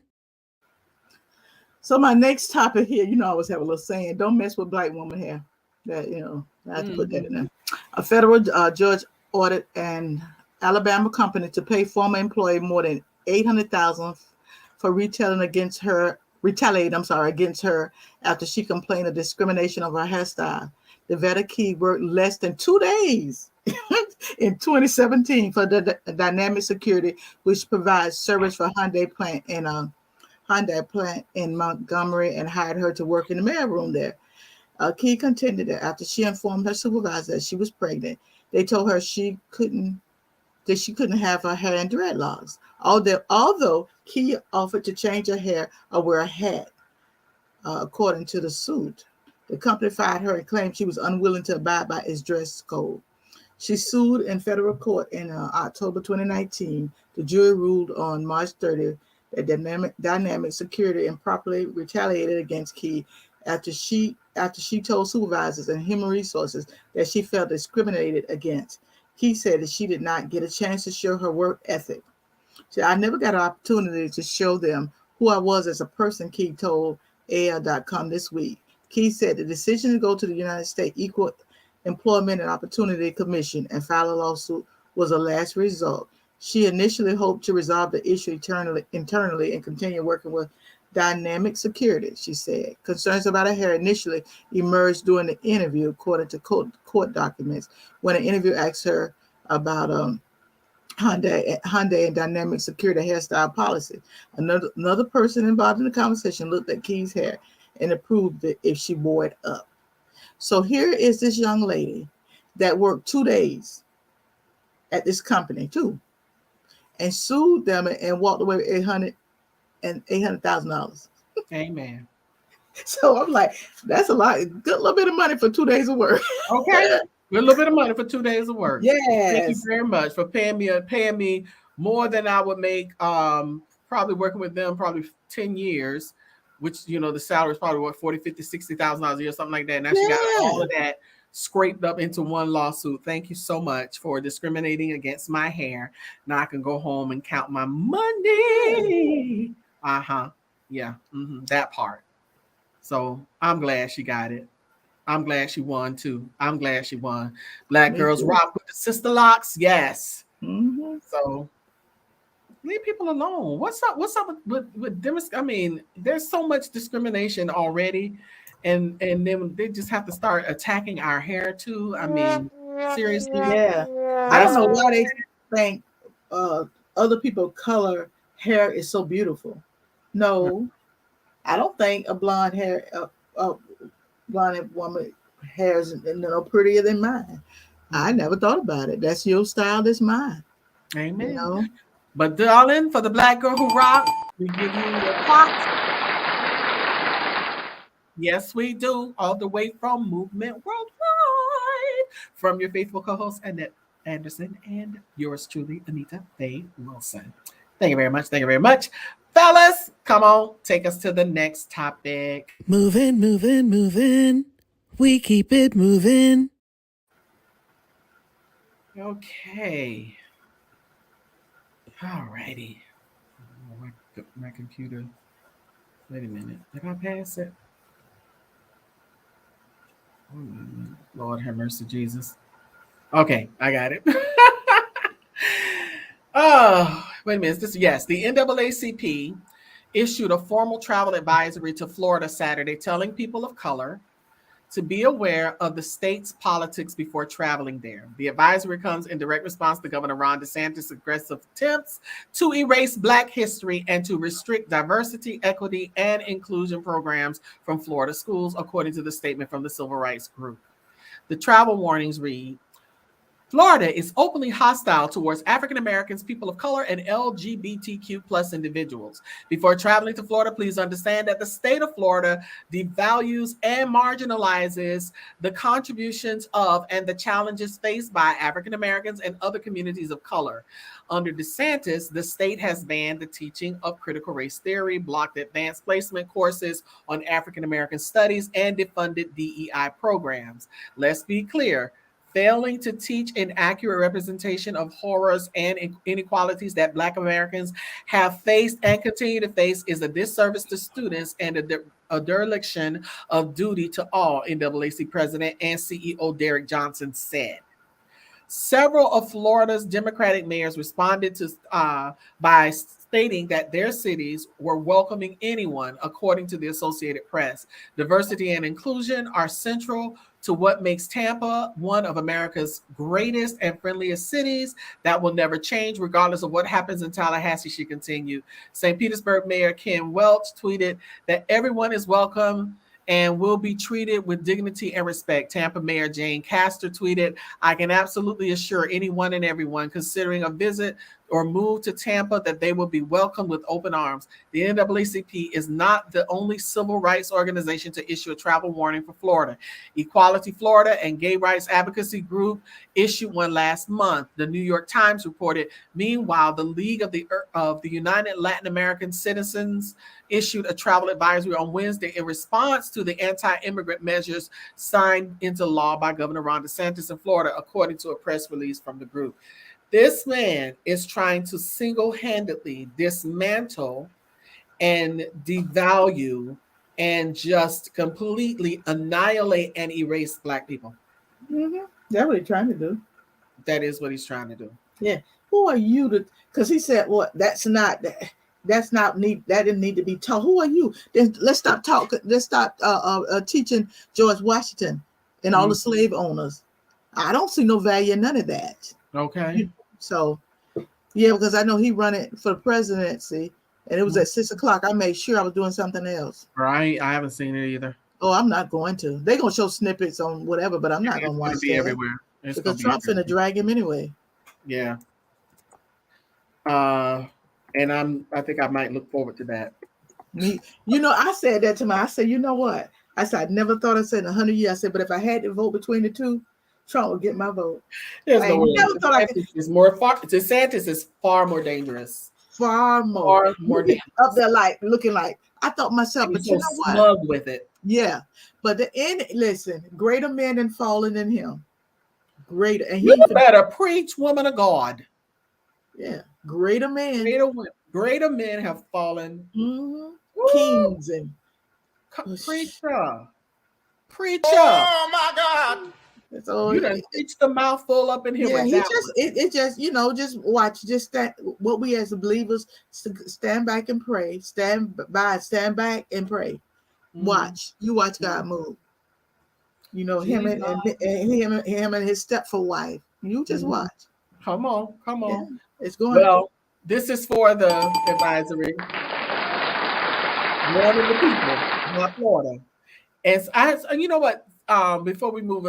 So my next topic here, I always have a little saying, don't mess with black woman hair. That, I have to put that in there. A federal judge ordered an Alabama company to pay former employee more than $800,000 for retaliating against her after she complained of discrimination of her hairstyle. The Veta Key worked less than 2 days in 2017 for the Dynamic Security, which provides service for Hyundai plant in Montgomery, and hired her to work in the mailroom there. Key contended that after she informed her supervisor that she was pregnant, they told her she couldn't have her hair in dreadlocks. Although Key offered to change her hair or wear a hat, according to the suit. The company fired her and claimed she was unwilling to abide by its dress code. She sued in federal court in October 2019. The jury ruled on March 30th that Dynamic Security improperly retaliated against Key after she told supervisors and human resources that she felt discriminated against. Key said that she did not get a chance to show her work ethic. So I never got an opportunity to show them who I was as a person, Key told AL.com this week. Key said the decision to go to the United States Equal Employment and Opportunity Commission and file a lawsuit was a last result. She initially hoped to resolve the issue internally and continue working with Dynamic Security, she said. Concerns about her hair initially emerged during the interview, according to court documents, when an interview asked her about Hyundai and Dynamic Security hairstyle policy. Another person involved in the conversation looked at Key's hair and approved it if she wore it up. So here is this young lady that worked 2 days at this company too, and sued them and walked away with $800,000. Amen. So I'm like, that's a lot. Good little bit of money for 2 days of work. Okay. A little bit of money for 2 days of work. Yes. Thank you very much for paying me more than I would make probably working with them probably 10 years, which the salary is probably what $40,000, $50,000, $60,000 a year, something like that. Now she got all of that scraped up into one lawsuit. Thank you so much for discriminating against my hair. Now I can go home and count my money. Yeah. That part. So I'm glad she got it. I'm glad she won too. I'm glad she won. Black girls rock with the sister locks. Yes. So leave people alone. What's up with them? I mean, there's so much discrimination already, and then they just have to start attacking our hair too. I mean, seriously. Yeah. I don't know why they think other people's color hair is so beautiful. No, I don't think a blonde woman hair is no prettier than mine. I never thought about it. That's your style, that's mine. Amen. But darling, for the black girl who rock, we give you your props. Yes, we do. All the way from Movement Worldwide. From your faithful co-host, Annette Anderson, and yours truly, Anita Faye Wilson. Thank you very much. Thank you very much. Fellas, come on, take us to the next topic. Moving. We keep it moving. Okay. All righty. My computer. Wait a minute. Did I pass it? Lord have mercy, Jesus. Okay, I got it. Oh, wait a minute. Yes, the NAACP issued a formal travel advisory to Florida Saturday telling people of color to be aware of the state's politics before traveling there. The advisory comes in direct response to Governor Ron DeSantis' aggressive attempts to erase Black history and to restrict diversity, equity, and inclusion programs from Florida schools, according to the statement from the Civil Rights Group. The travel warnings read, Florida is openly hostile towards African Americans, people of color, and LGBTQ plus individuals. Before traveling to Florida, please understand that the state of Florida devalues and marginalizes the contributions of and the challenges faced by African Americans and other communities of color. Under DeSantis, the state has banned the teaching of critical race theory, blocked advanced placement courses on African American studies, and defunded DEI programs. Let's be clear. Failing to teach an accurate representation of horrors and inequalities that Black Americans have faced and continue to face is a disservice to students and a dereliction of duty to all, NAACP President and CEO Derek Johnson said. Several of Florida's Democratic mayors responded to by stating that their cities were welcoming anyone, according to the Associated Press. Diversity and inclusion are central to what makes Tampa one of America's greatest and friendliest cities. That will never change, regardless of what happens in Tallahassee, she continued. St. Petersburg Mayor Ken Welch tweeted that everyone is welcome and will be treated with dignity and respect. Tampa Mayor Jane Castor tweeted, I can absolutely assure anyone and everyone considering a visit or move to Tampa that they will be welcomed with open arms. The NAACP is not the only civil rights organization to issue a travel warning for Florida. Equality Florida and Gay Rights Advocacy Group issued one last month. The New York Times reported, meanwhile, the League of the United Latin American Citizens issued a travel advisory on Wednesday in response to the anti-immigrant measures signed into law by Governor Ron DeSantis in Florida, according to a press release from the group. This man is trying to single-handedly dismantle and devalue and just completely annihilate and erase Black people. Mm-hmm. That's what he's trying to do. That is what he's trying to do. Yeah. Who are you to? Because he said, "What? That's not need. That didn't need to be taught." Who are you? Then let's stop talking. Let's stop teaching George Washington and all the slave owners. I don't see no value in none of that. Okay. So, yeah, because I know he run it for the presidency, and it was at 6:00. I made sure I was doing something else. Right. I haven't seen it either. Oh, I'm not going to. They're gonna show snippets on whatever, but I'm not gonna watch that. Everywhere. Because Trump's gonna drag him anyway. Yeah. And I think I might look forward to that. I said that to my. I said, you know what? I said I never thought I said in 100 years. I said, but if I had to vote between the two, Trump would get my vote. There's no way. DeSantis is far more dangerous. Far more dangerous. Up there, like looking like I thought myself, but you know what? Smug with it. Yeah, but listen, greater men than fallen in him. Greater, and you better preach, woman of God. Yeah, greater men. Greater men have fallen. Mm-hmm. Kings and preacher. Oh my God. So you done preached the mouthful up in here. Yeah, just watch, what we as believers stand back and pray, stand back and pray. Watch God move. Him and his stepful wife. You just watch. Come on. Yeah, it's going. Well, this is for the advisory. More than the people, not Florida. And you know what? Before we move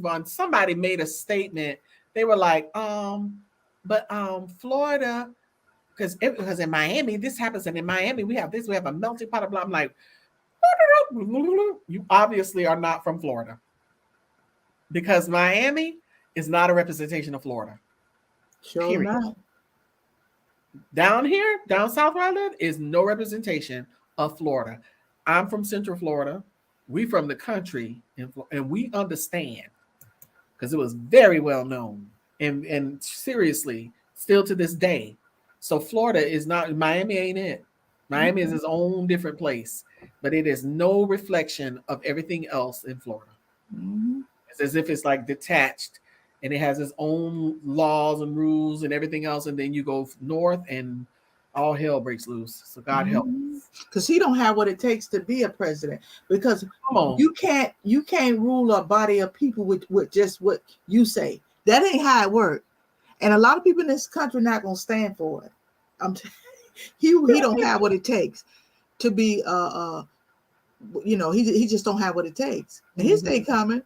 on, somebody made a statement. They were like, but Florida, because in Miami this happens, and in Miami we have a melting pot of blah. I'm like, you obviously are not from Florida, because Miami is not a representation of Florida. Sure not. Down here, down south where I live, is no representation of Florida. I'm from Central Florida. We from the country, and we understand, because it was very well known, and seriously, still to this day. So Florida is not, Miami ain't it. Miami is its own different place, but it is no reflection of everything else in Florida. Mm-hmm. It's as if it's like detached and it has its own laws and rules and everything else. And then you go north and all hell breaks loose. So God help. Because he don't have what it takes to be a president. Because Come on. you can't rule a body of people with just what you say. That ain't how it works. And a lot of people in this country not gonna stand for it. He don't have what it takes to be he just don't have what it takes. And his day coming.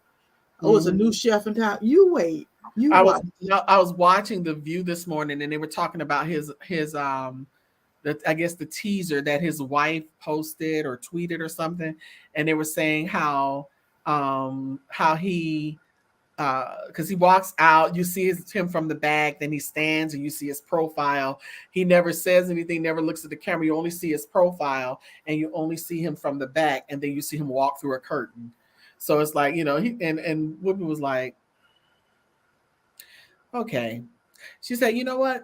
Oh, it's a new chef in town. You wait. I was watching The View this morning, and they were talking about his I guess the teaser that his wife posted or tweeted or something, and they were saying how he because he walks out, you see him from the back, then he stands and you see his profile. He never says anything, never looks at the camera. You only see his profile and you only see him from the back, and then you see him walk through a curtain. So it's like, he and Whoopi was like, okay. She said, you know what?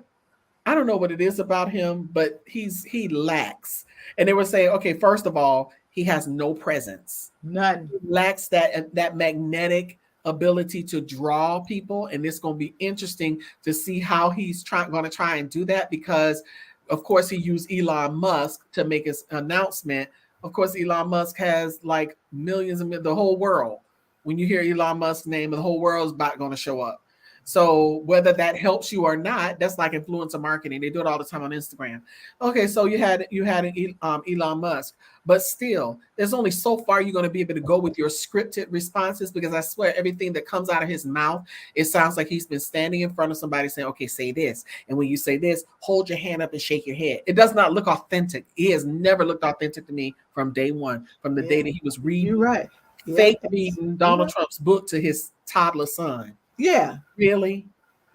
I don't know what it is about him, but he lacks. And they were saying, okay, first of all, he has no presence. None. He lacks that magnetic ability to draw people. And it's going to be interesting to see how he's going to try and do that, because of course he used Elon Musk to make his announcement. Of course, Elon Musk has like millions of the whole world. When you hear Elon Musk's name, the whole world is about going to show up. So whether that helps you or not, that's like influencer marketing. They do it all the time on Instagram. Okay, so you had Elon Musk, but still, there's only so far you're going to be able to go with your scripted responses, because I swear everything that comes out of his mouth, it sounds like he's been standing in front of somebody saying, okay, say this. And when you say this, hold your hand up and shake your head. It does not look authentic. He has never looked authentic to me from day one, from the day that he was reading. You're right. Fake reading Donald Trump's book to his toddler son. Yeah. Really?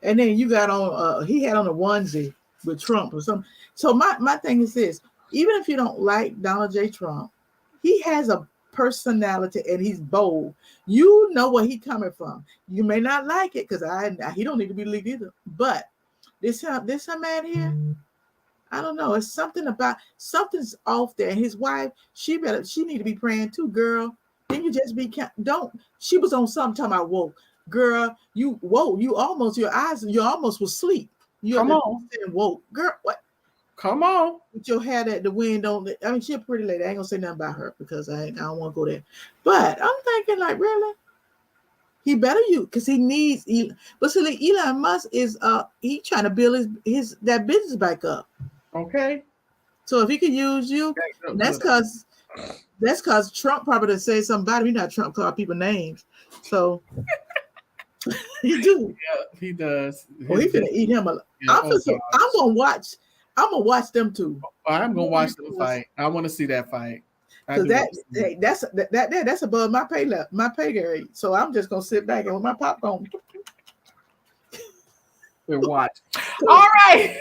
And then you got on he had on a onesie with Trump or something. So my thing is this: even if you don't like Donald J. Trump, he has a personality and he's bold. You know where he's coming from. You may not like it, because he don't need to be leaked either. But this man here, I don't know. It's something's off there. And his wife, she need to be praying too, girl. Then you just she was on something talking about woke. Girl, you almost was asleep. Come on. Woke. Girl, what? Come on. With your hair that the wind don't. I mean, she's a pretty lady. I ain't gonna say nothing about her because I don't want to go there. But I'm thinking, like, really? He better because he needs. But see, Elon Musk is he trying to build his that business back up. Okay. So if he could use you, that's because Trump probably say something about him. Not Trump call people names. So he do. Yeah, he does. Well, he finna eat him. I'm gonna watch them too. I'm gonna watch them fight. I want to see that fight. Because that's above my pay grade. So I'm just gonna sit back and with my popcorn. We'll watch. All right.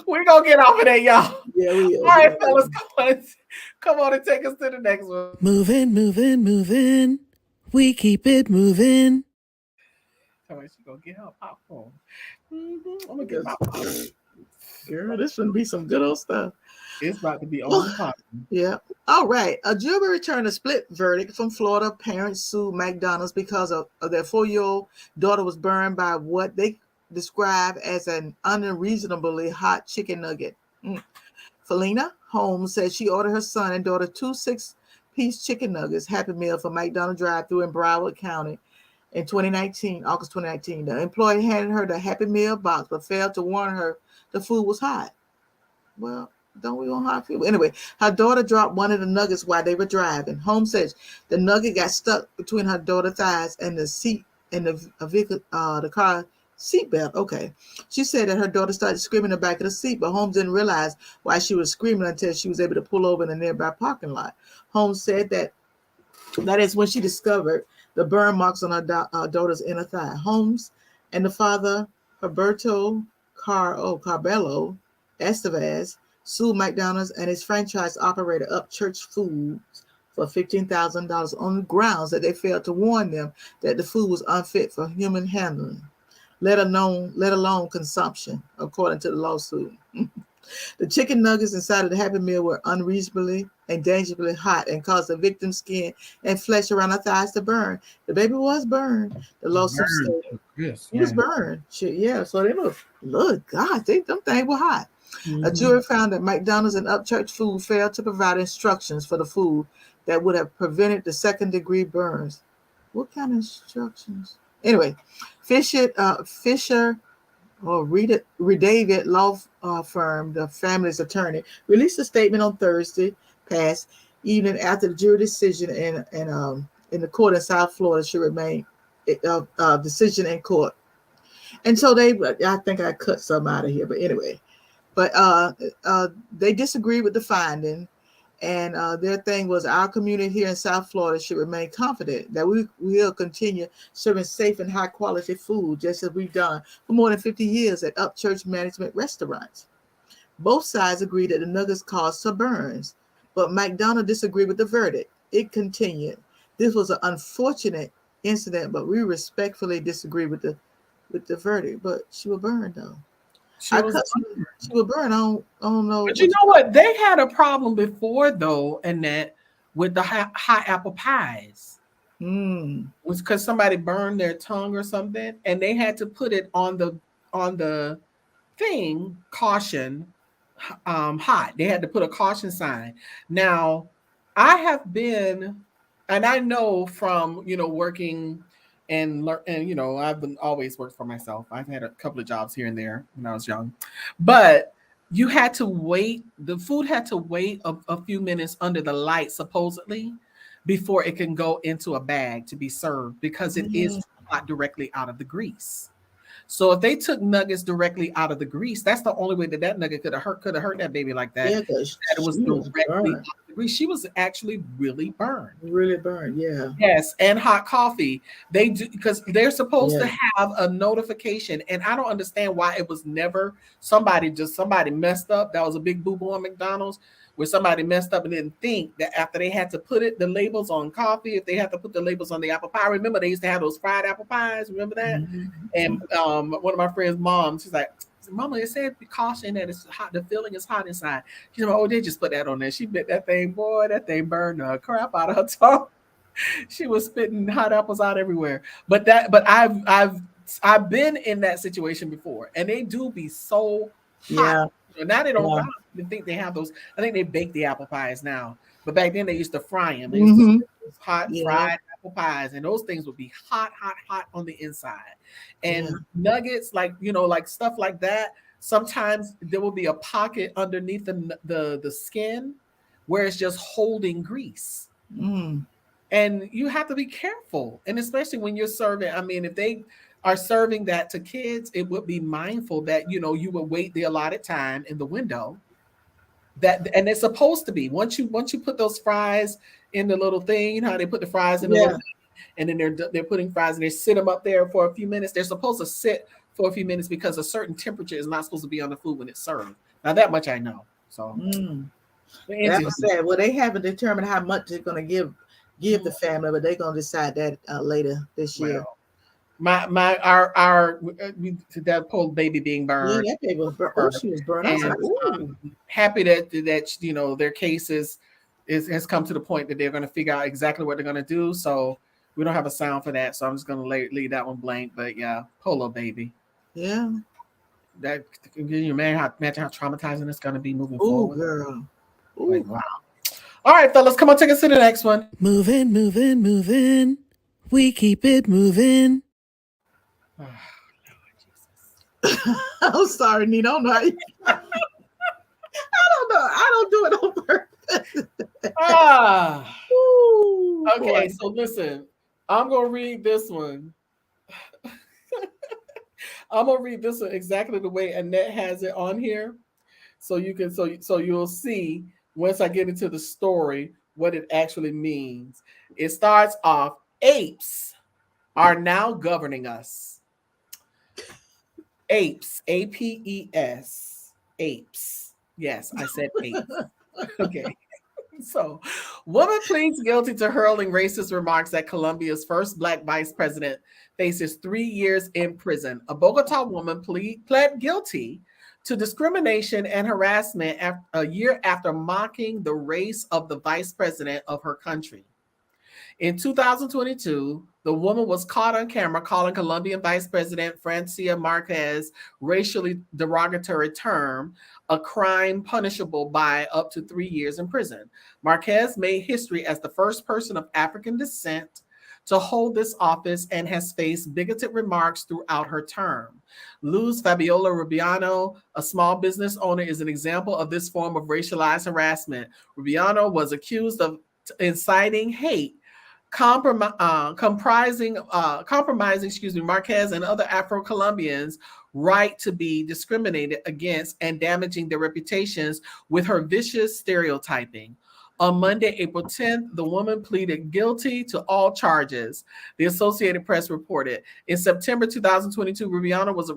We're gonna get off of that, y'all. Yeah, we are. All right, fellas, come on and take us to the next one. Moving. We keep it moving. All right, she's gonna get her popcorn. I'm gonna get my popcorn. Girl, this should be some good old stuff. It's about to be on popcorn. Yeah. All right. A jury returned a split verdict from Florida. Parents sued McDonald's because of their 4-year-old daughter was burned by what they describe as an unreasonably hot chicken nugget. Felina Holmes said she ordered her son and daughter 2 6-piece chicken nuggets, Happy Meal, for McDonald's drive-thru in Broward County in August 2019. The employee handed her the Happy Meal box, but failed to warn her the food was hot. Well, don't we want hot food? Anyway, her daughter dropped one of the nuggets while they were driving. Holmes said the nugget got stuck between her daughter's thighs and the seat and the car seatbelt. Okay. She said that her daughter started screaming in the back of the seat, but Holmes didn't realize why she was screaming until she was able to pull over in a nearby parking lot. Holmes said that is when she discovered the burn marks on her daughter's inner thigh. Holmes and the father, Roberto Carbello Estevez, sued McDonald's and its franchise operator Upchurch Foods for $15,000 on the grounds that they failed to warn them that the food was unfit for human handling, let alone consumption, according to the lawsuit. The chicken nuggets inside of the Happy Meal were unreasonably and dangerously hot and caused the victim's skin and flesh around her thighs to burn. The baby was burned. The lawsuit stated. Yes, He was burned. Shit, yeah. So they look, God, them things were hot. A jury found that McDonald's and Upchurch Food failed to provide instructions for the food that would have prevented the second-degree burns. What kind of instructions? Anyway, Fisher or Redavid law firm, the family's attorney, released a statement on Thursday past evening after the jury decision in the court in South Florida should remain decision in court. And so I think I cut some out of here, but anyway. But they disagreed with the finding, and their thing was our community here in South Florida should remain confident that we will continue serving safe and high quality food, just as we've done for more than 50 years at Upchurch Management restaurants. Both sides agreed that the nuggets caused some burns, but McDonald disagreed with the verdict. It continued, "This was an unfortunate incident, but we respectfully disagree with the verdict." But she was burned though. She was burned. I don't know. But you know what? They had a problem before though, Annette, with the hot apple pies. It was because somebody burned their tongue or something, and they had to put it on the thing, caution, hot. They had to put a caution sign. Now, I have been, and I know from working. And I've always worked for myself. I've had a couple of jobs here and there when I was young, but you had to wait. The food had to wait a few minutes under the light, supposedly, before it can go into a bag to be served because it is hot directly out of the grease. So if they took nuggets directly out of the grease, that's the only way that nugget could have hurt that baby like that. Yeah, it was directly out of the grease. She was actually really burned. Really burned, yeah. Yes, and hot coffee. They do because they're supposed to have a notification, and I don't understand why it was never somebody messed up. That was a big boo-boo on McDonald's where somebody messed up and didn't think that after they had to put the labels on coffee, if they had to put the labels on the apple pie. Remember, they used to have those fried apple pies. Remember that? And one of my friends' moms, she's like, "Mama, it said caution that it's hot. The filling is hot inside." She's like, "Oh, they just put that on there." She bit that thing, boy. That thing burned the crap out of her tongue. She was spitting hot apples out everywhere. But I've been in that situation before, and they do be so hot. Yeah. Now they don't. I don't even think they have those. I think they bake the apple pies now, but back then they used to fry them. They used to hot fried apple pies, and those things would be hot on the inside. And nuggets, like stuff like that. Sometimes there will be a pocket underneath the skin where it's just holding grease. And you have to be careful, and especially when you're serving. I mean, if they are serving that to kids, it would be mindful that you would wait the allotted time in the window. And it's supposed to be once you put those fries in the little thing, how they put the fries in the little thing, and then they're putting fries and they sit them up there for a few minutes. They're supposed to sit for a few minutes because a certain temperature is not supposed to be on the food when it's served. Now that much I know. So that was sad. Well, they haven't determined how much they're going to give the family, but they're going to decide that later this year. That poor baby being burned. Yeah, that baby was burned. She was burned. I'm happy that their case has come to the point that they're going to figure out exactly what they're going to do. So we don't have a sound for that. So I'm just going to leave that one blank. But yeah, poor little baby. Yeah. That can you imagine how traumatizing it's going to be moving forward. Girl. Like, wow. All right, fellas, come on, take us to the next one. Moving. We keep it moving. Oh, Lord Jesus. I'm sorry, Nina. I don't know. I don't know. I don't do it on purpose. Okay, so listen, I'm gonna read this one. I'm gonna read this one exactly the way Annette has it on here, so you'll see once I get into the story what it actually means. It starts off: apes are now governing us. Apes, APES, apes. Yes, I said apes. Okay. So, woman pleads guilty to hurling racist remarks at Colombia's first Black vice president faces 3 years in prison. A Bogota woman pled guilty to discrimination and harassment a year after mocking the race of the vice president of her country. In 2022, the woman was caught on camera calling Colombian Vice President Francia Marquez racially derogatory term, a crime punishable by up to 3 years in prison. Marquez made history as the first person of African descent to hold this office and has faced bigoted remarks throughout her term. Luz Fabiola Rubiano, a small business owner, is an example of this form of racialized harassment. Rubiano was accused of inciting hate, compromising Marquez and other Afro-Colombians' right to be discriminated against and damaging their reputations with her vicious stereotyping. On Monday, April 10th, the woman pleaded guilty to all charges, the Associated Press reported. In September 2022, Rubiano was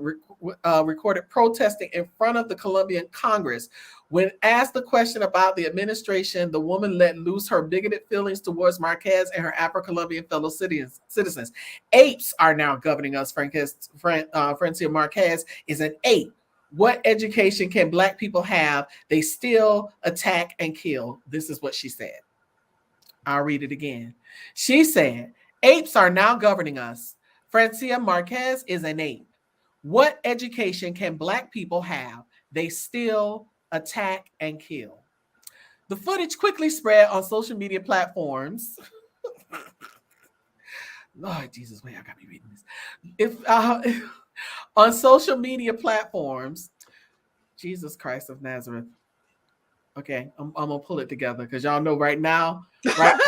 recorded protesting in front of the Colombian Congress. When asked the question about the administration, the woman let loose her bigoted feelings towards Marquez and her Afro-Colombian fellow citizens. Apes are now governing us, Francia Marquez is an ape. What education can Black people have? They still attack and kill. This is what she said. I'll read it again. She said, apes are now governing us. Francia Marquez is an ape. What education can Black people have? They still attack and kill. The footage quickly spread on social media platforms. Lord Jesus, wait, I gotta be reading this. On social media platforms, Jesus Christ of Nazareth. Okay, I'm gonna pull it together because y'all know right now, right?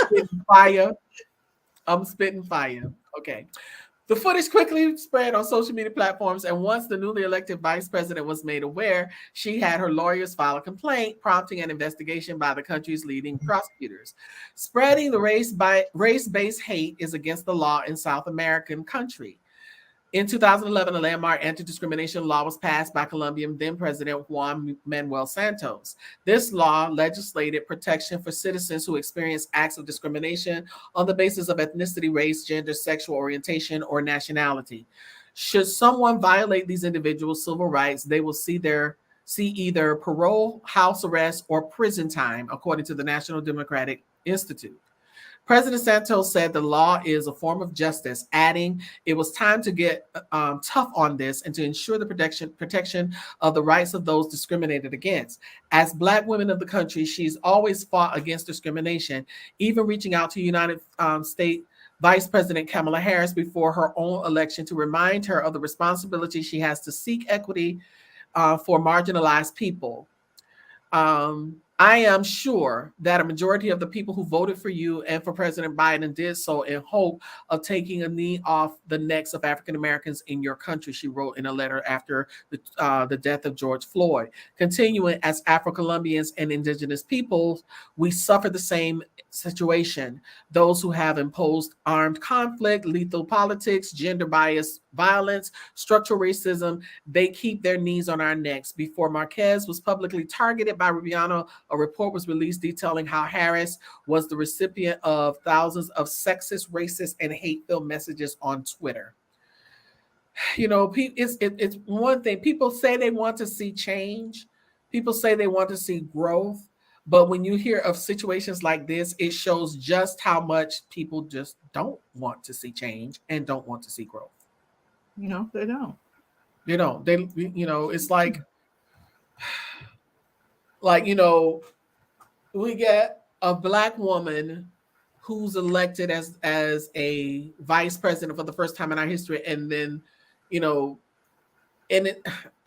Spitting fire. I'm spitting fire. Okay. The footage quickly spread on social media platforms, and once the newly elected vice president was made aware, she had her lawyers file a complaint, prompting an investigation by the country's leading prosecutors. Spreading the race-based hate is against the law in South American country. In 2011, a landmark anti-discrimination law was passed by Colombian then-President Juan Manuel Santos. This law legislated protection for citizens who experience acts of discrimination on the basis of ethnicity, race, gender, sexual orientation, or nationality. Should someone violate these individuals' civil rights, they will see either parole, house arrest, or prison time, according to the National Democratic Institute. President Santos said the law is a form of justice, adding it was time to get tough on this and to ensure the protection of the rights of those discriminated against. As Black women of the country, she's always fought against discrimination, even reaching out to United States Vice President Kamala Harris before her own election to remind her of the responsibility she has to seek equity for marginalized people. I am sure that a majority of the people who voted for you and for President Biden did so in hope of taking a knee off the necks of African Americans in your country, she wrote in a letter after the death of George Floyd. Continuing, as Afro-Colombians and indigenous peoples, we suffer the same situation. Those who have imposed armed conflict, lethal politics, gender bias, violence, structural racism, they keep their knees on our necks. Before Marquez was publicly targeted by Rubiano, a report was released detailing how Harris was the recipient of thousands of sexist, racist, and hate-filled messages on Twitter. You know, it's one thing. People say they want to see change. People say they want to see growth. But when you hear of situations like this, it shows just how much people just don't want to see change and don't want to see growth. You know, they don't. It's like, we get a Black woman who's elected as a vice president for the first time in our history. And then,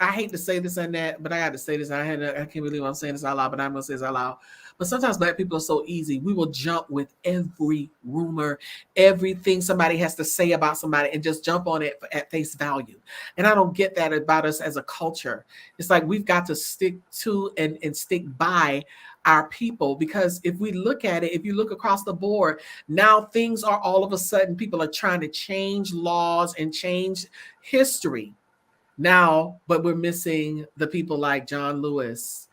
I hate to say this and that, but I got to say this. I can't believe I'm saying this out loud, but I'm going to say this out loud. But sometimes Black people are so easy. We will jump with every rumor, everything somebody has to say about somebody, and just jump on it at face value. And I don't get that about us as a culture. It's like we've got to stick to and stick by our people, because if we look at it, if you look across the board, now things are all of a sudden, people are trying to change laws and change history now, but we're missing the people like John Lewis,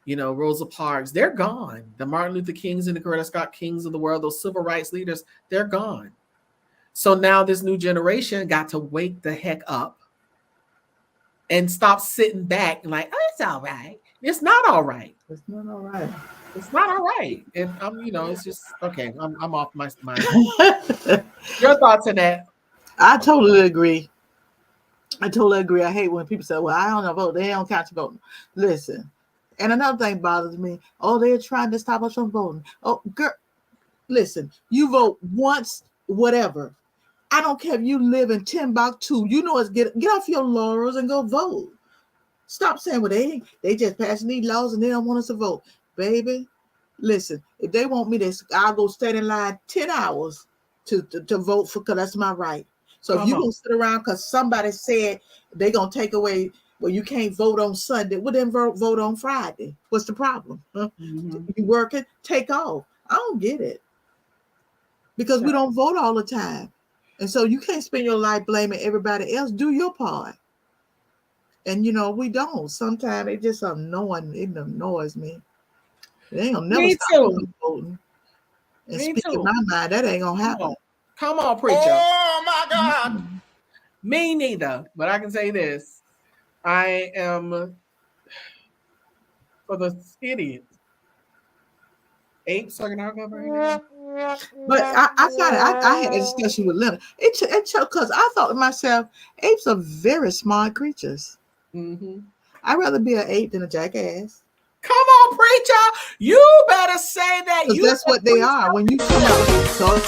Rosa Parks. They're gone. The Martin Luther Kings and the Coretta Scott Kings of the world, those civil rights leaders, they're gone. So now this new generation got to wake the heck up and stop sitting back and like, oh, it's all right. It's not all right. It's not all right. It's not all right. And I'm, it's just okay. I'm off my mind. Your thoughts on that? I totally agree. I hate when people say, well, I don't know vote. They don't count your voting. Listen. And another thing bothers me. Oh, they're trying to stop us from voting. Oh, girl, listen, you vote once, whatever. I don't care if you live in Timbuktu. You know it's get off your laurels and go vote. Stop saying, well, they just passing these laws and they don't want us to vote. Baby, listen, if they want me to, I'll go stand in line 10 hours to vote for, because that's my right. So if you're going to sit around because somebody said they're going to take away, well, you can't vote on Sunday, well, then vote on Friday. What's the problem? Huh? Mm-hmm. You working? Take off. I don't get it. Because we don't vote all the time. And so you can't spend your life blaming everybody else. Do your part. And, we don't. Sometimes it just annoying. It annoys me. It ain't gonna never stop me voting. And speaking my mind, that ain't gonna happen. Come on, preacher. Oh, my God. Me neither. But I can say this. I am for the idiots. Apes are not going to. But I had a discussion with Leonard. It because I thought to myself, apes are very smart creatures. Mm-hmm. I'd rather be an ape than a jackass. Come on, preacher. You better say that. That's what they are. When you come out. So,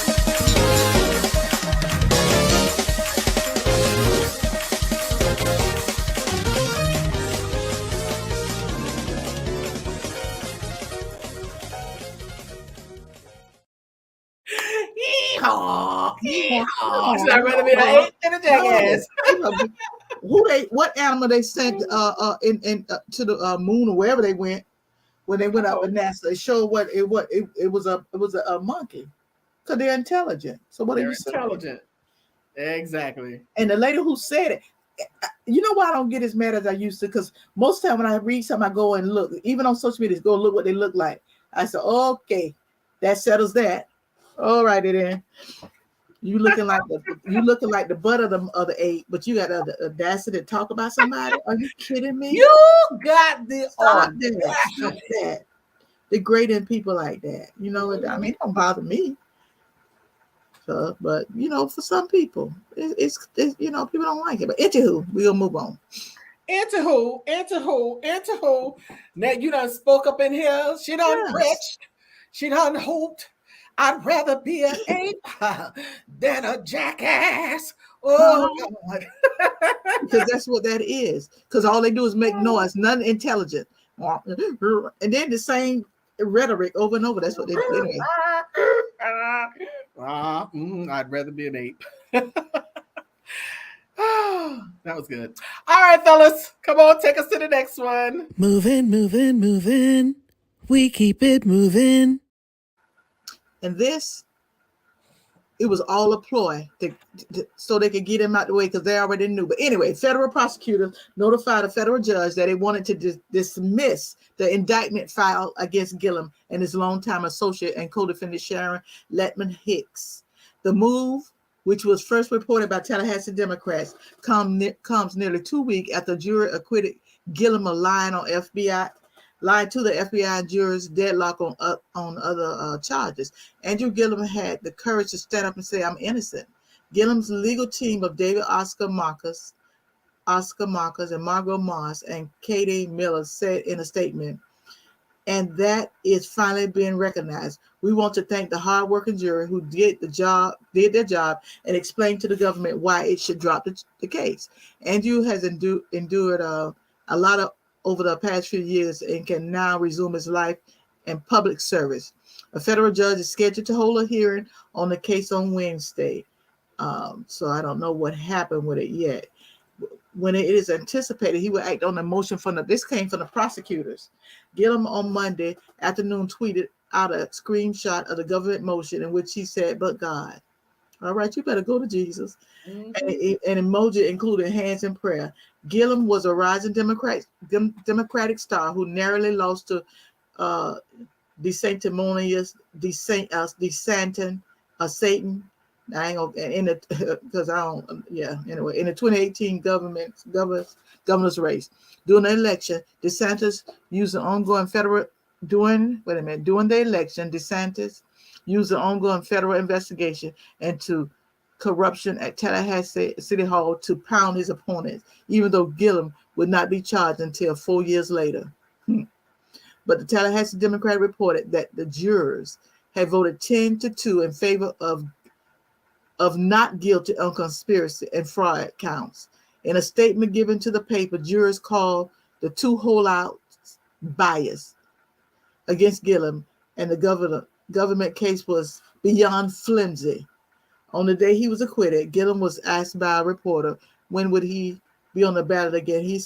I'd rather be an ape than a jackass. What animal they sent to the moon or wherever they went when they went up with NASA? It showed it was a monkey, because they're intelligent. So what are you saying? Intelligent. Exactly. And the lady who said it, you know why I don't get as mad as I used to? Because most time when I read something, I go and look, even on social media, go look what they look like. I said, okay, that settles that. All righty then. You looking like the butt of the ape, but you got the audacity to talk about somebody? Are you kidding me? You got the Stop that. Degrading people like that. I mean, it don't bother me. So, but for some people, it's people don't like it. But anywho, we gonna move on. Anywho. Now you done spoke up in here. She done preached. She done hooped. I'd rather be an ape than a jackass. Oh, God. Because that's what that is. Because all they do is make noise, nothing intelligent. And then the same rhetoric over and over. That's what they do. Anyway. I'd rather be an ape. That was good. All right, fellas. Come on, take us to the next one. Moving. We keep it moving. And this, it was all a ploy so they could get him out the way because they already knew. But anyway, federal prosecutors notified a federal judge that they wanted to dismiss the indictment filed against Gillum and his longtime associate and co-defendant Sharon Letman Hicks. The move, which was first reported by Tallahassee Democrats, comes nearly 2 weeks after the jury acquitted Gillum of lying to the FBI and jurors deadlock on other charges. Andrew Gillum had the courage to stand up and say, I'm innocent. Gillum's legal team of David Oscar Marcus and Margot Moss and Katie Miller said in a statement, and that is finally being recognized. We want to thank the hardworking jury who did their job and explained to the government why it should drop the case. Andrew has endured a lot over the past few years and can now resume his life and public service. A federal judge is scheduled to hold a hearing on the case on Wednesday. So I don't know what happened with it yet. When it is anticipated, he will act on the motion this came from the prosecutors. Gillum on Monday afternoon tweeted out a screenshot of the government motion in which he said, but God. All right, you better go to Jesus. Mm-hmm. And an emoji including hands in prayer. Gillum was a rising Democratic star who narrowly lost to Satan, Satan, I ain't gonna in the because I don't. Yeah. Anyway, in the 2018 governor's race, during the election, DeSantis used the ongoing federal during the election, DeSantis used the ongoing federal investigation into corruption at Tallahassee City Hall to pound his opponents, even though Gillum would not be charged until 4 years later. But the Tallahassee Democrat reported that the jurors had voted 10-2 in favor of not guilty on conspiracy and fraud counts. In a statement given to the paper, jurors called the two holdouts biased against Gillum, and the government case was beyond flimsy. On the day he was acquitted, Gillum was asked by a reporter when would he be on the ballot again. He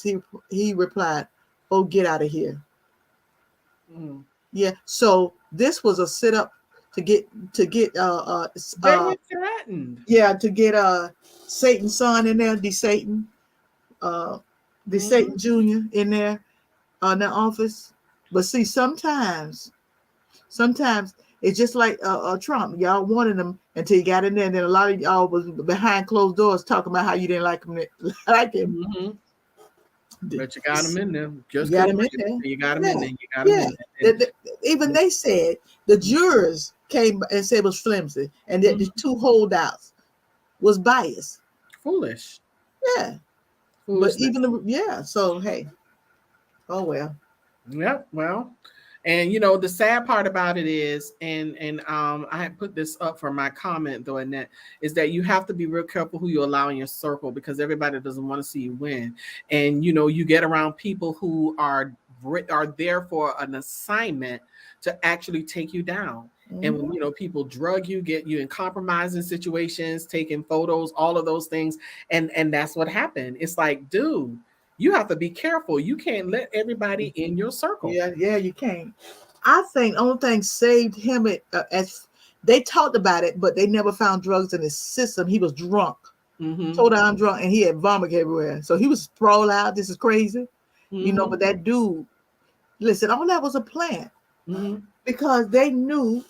replied, "Oh, get out of here." Yeah. So this was a sit up to get they were threatened. Yeah, to get Satan's son in there, Satan Jr. in there in the office. But see, sometimes it's just like Trump. Y'all wanted him until he got in there, and then a lot of y'all was behind closed doors talking about how you didn't like him. But you got him in there. You got him in there. You got him in there. You got him in there. Even they said the jurors came and said it was flimsy, and that the two holdouts was biased. Foolish. Yeah. But even so hey. Oh well. Yeah, well. And the sad part about it is, and I had put this up for my comment though, Annette, is that you have to be real careful who you allow in your circle, because everybody doesn't want to see you win. And you get around people who are there for an assignment to actually take you down. And when people drug you, get you in compromising situations, taking photos, all of those things, and that's what happened. It's like, dude, you have to be careful. You can't let everybody in your circle. Yeah, you can't. I think the only thing saved him as they talked about it, but they never found drugs in his system. He was drunk, told I'm drunk, and he had vomit everywhere. So he was sprawled out. This is crazy, But that dude, listen, all that was a plan because they knew.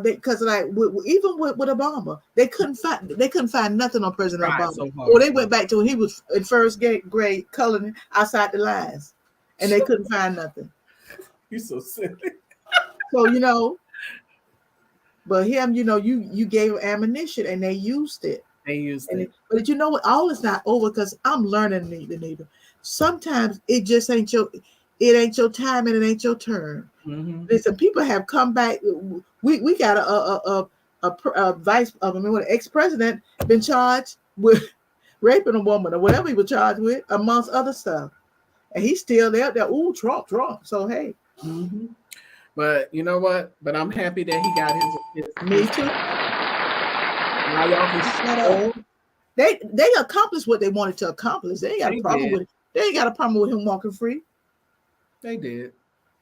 Because even with Obama, they couldn't find nothing on President Obama. Or they went back to when he was in first grade coloring outside the lines, and they couldn't find nothing. You're so silly. So but him, you gave ammunition and they used it. But you know what? All is not over because I'm learning, Anita. Sometimes it just ain't your time and it ain't your turn. Listen, people have come back. We got an ex-president been charged with raping a woman or whatever he was charged with, amongst other stuff, and he's still there. Ooh, Trump. So hey, but you know what? But I'm happy that he got his. Me too. Now y'all can shut up. They accomplished what they wanted to accomplish. They ain't got a problem with it. They ain't got a problem with him walking free. They did.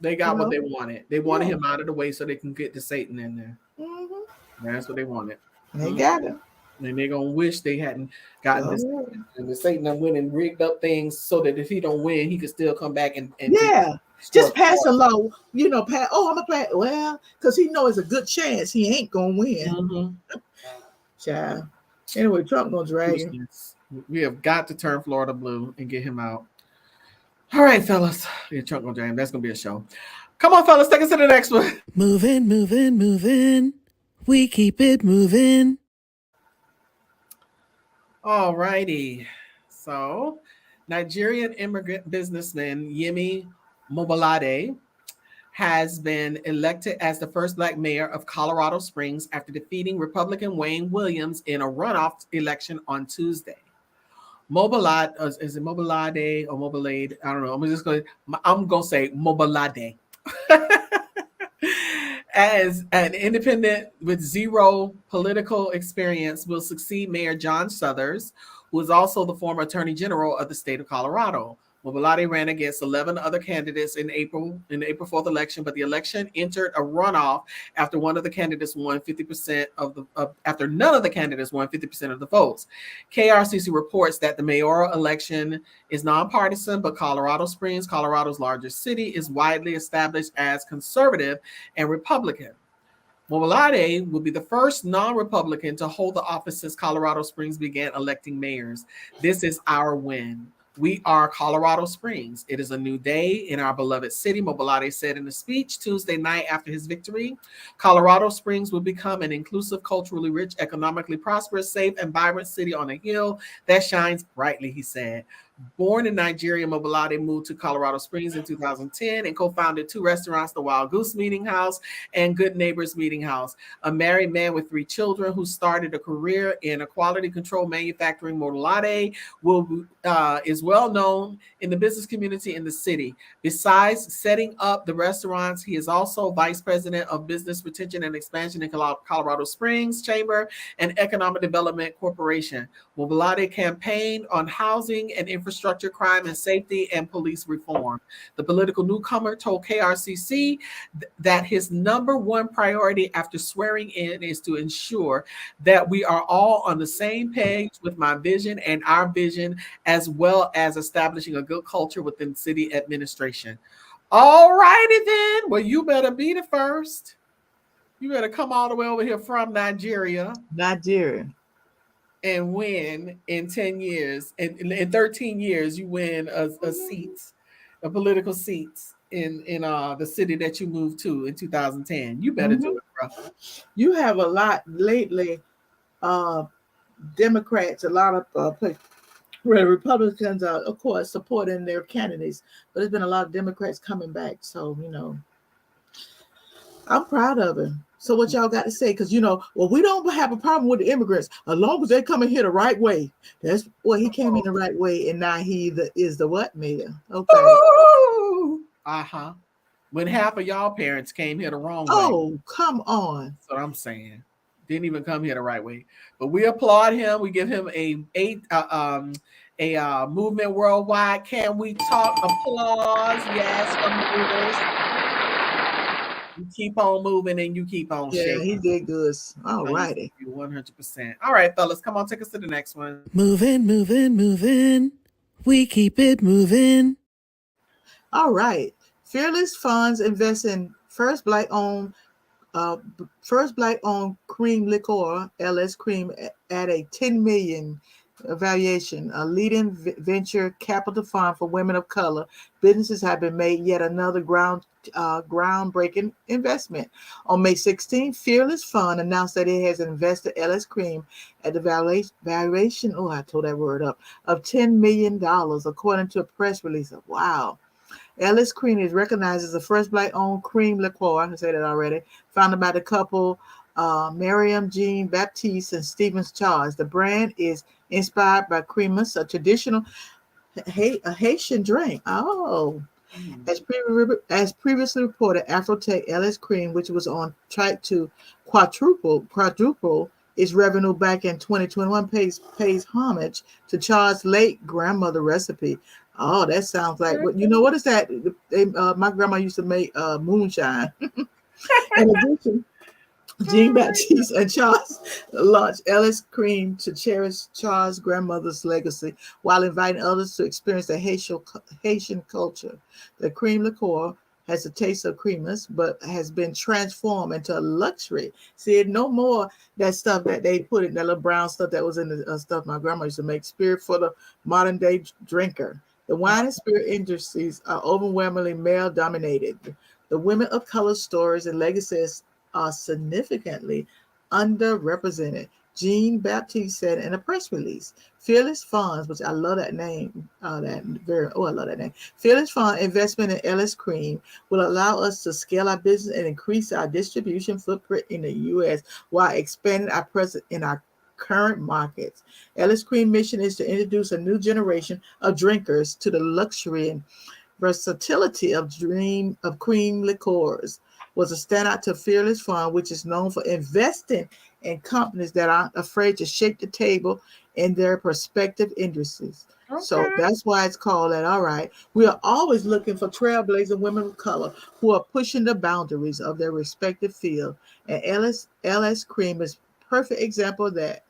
They got what they wanted. They wanted him out of the way so they can get the Satan in there. That's what they wanted. They got him. And they're going to wish they hadn't gotten this. And the Satan done went and rigged up things so that if he don't win, he could still come back and just pass a law. I'm going to play. Well, because he knows it's a good chance he ain't going to win. Child. Anyway, Trump going to drag him. We have got to turn Florida blue and get him out. All right, fellas. Yeah, Trump gonna jam. That's gonna be a show. Come on, fellas. Take us to the next one. Moving. We keep it moving. All righty. So, Nigerian immigrant businessman Yemi Mobolade has been elected as the first Black mayor of Colorado Springs after defeating Republican Wayne Williams in a runoff election on Tuesday. Mobolade, is it Mobolade or Mobolade? I don't know. I'm going to say Mobolade. As an independent with zero political experience, will succeed Mayor John Suthers, who is also the former Attorney General of the state of Colorado. Mobolade ran against 11 other candidates in the April 4th election, but the election entered a runoff after one of the candidates won 50% after none of the candidates won 50% of the votes. KRCC reports that the mayoral election is nonpartisan, but Colorado Springs, Colorado's largest city, is widely established as conservative and Republican. Mobilade will be the first non-Republican to hold the office since Colorado Springs began electing mayors. This is our win. We are Colorado Springs. It is a new day in our beloved city, Mobilade said in a speech Tuesday night after his victory. Colorado Springs will become an inclusive, culturally rich, economically prosperous, safe, and vibrant city on a hill that shines brightly, he said. Born in Nigeria, Mobilade moved to Colorado Springs in 2010 and co-founded two restaurants, the Wild Goose Meeting House and Good Neighbors Meeting House. A married man with 3 children who started a career in a quality control manufacturing, Mobilade is well known in the business community in the city. Besides setting up the restaurants, he is also vice president of business retention and expansion in Colorado Springs Chamber and Economic Development Corporation. Mobilade campaigned on housing and infrastructure, crime and safety, and police reform. The political newcomer told KRCC that his number one priority after swearing in is to ensure that we are all on the same page with my vision and our vision, as well as establishing a good culture within city administration. All righty then. Well, you better be the first. You better come all the way over here from Nigeria. And win in 10 years. In 13 years, you win a political seat in the city that you moved to in 2010. You better do it, bro. You have a lot lately. Democrats, a lot of Republicans are, of course, supporting their candidates, but there's been a lot of Democrats coming back. So, I'm proud of him. So what y'all got to say? Because, we don't have a problem with the immigrants as long as they come in here the right way. He came in the right way, and now he is the what, mayor? Okay. Uh-huh. When half of y'all parents came here the wrong way. Oh, come on. That's what I'm saying. Didn't even come here the right way. But we applaud him. We give him a movement worldwide. Can we talk? Applause. Yes, from movers. You keep on moving and you keep on shaking. Yeah, he did good. All righty. 100%. All right, fellas, come on, take us to the next one. Moving. We keep it moving. All right. Fearless Funds invest in first black-owned cream liqueur, LS Cream, at a $10 million valuation, a leading venture capital fund for women of color. Businesses have been made yet another groundbreaking investment. On May 16th, Fearless Fund announced that it has invested LS Cream at the valuation, of $10 million, according to a press release. Wow. LS Cream is recognized as the first black-owned cream liqueur, I said it already, founded by the couple Miriam Jean Baptiste and Stephen Charles. The brand is inspired by creamus, a traditional Haitian drink. Oh. As previously reported, Afrotech LS Cream, which was on track to quadruple its revenue back in 2021, pays homage to Charles' late grandmother recipe. Oh, that sounds like what is that? My grandma used to make moonshine. In addition, Jean Baptiste and Charles launched LS Cream to cherish Charles' grandmother's legacy while inviting others to experience the Haitian culture. The cream liqueur has a taste of creaminess, but has been transformed into a luxury. See, no more that stuff that they put in, that little brown stuff that was in the stuff my grandma used to make, spirit for the modern day drinker. The wine and spirit industries are overwhelmingly male dominated. The women of color stories and legacies are significantly underrepresented, Jean Baptiste said in a press release. Fearless Funds, which I love that name, I love that name. Fearless Fund investment in LS Cream will allow us to scale our business and increase our distribution footprint in the U.S. while expanding our presence in our current markets. LS Cream mission is to introduce a new generation of drinkers to the luxury and versatility of cream liqueurs. Was a standout to Fearless Fund, which is known for investing in companies that aren't afraid to shake the table in their respective industries. Okay. So that's why it's called that. All right. We are always looking for trailblazing women of color who are pushing the boundaries of their respective field. And LS Cream is a perfect example of that,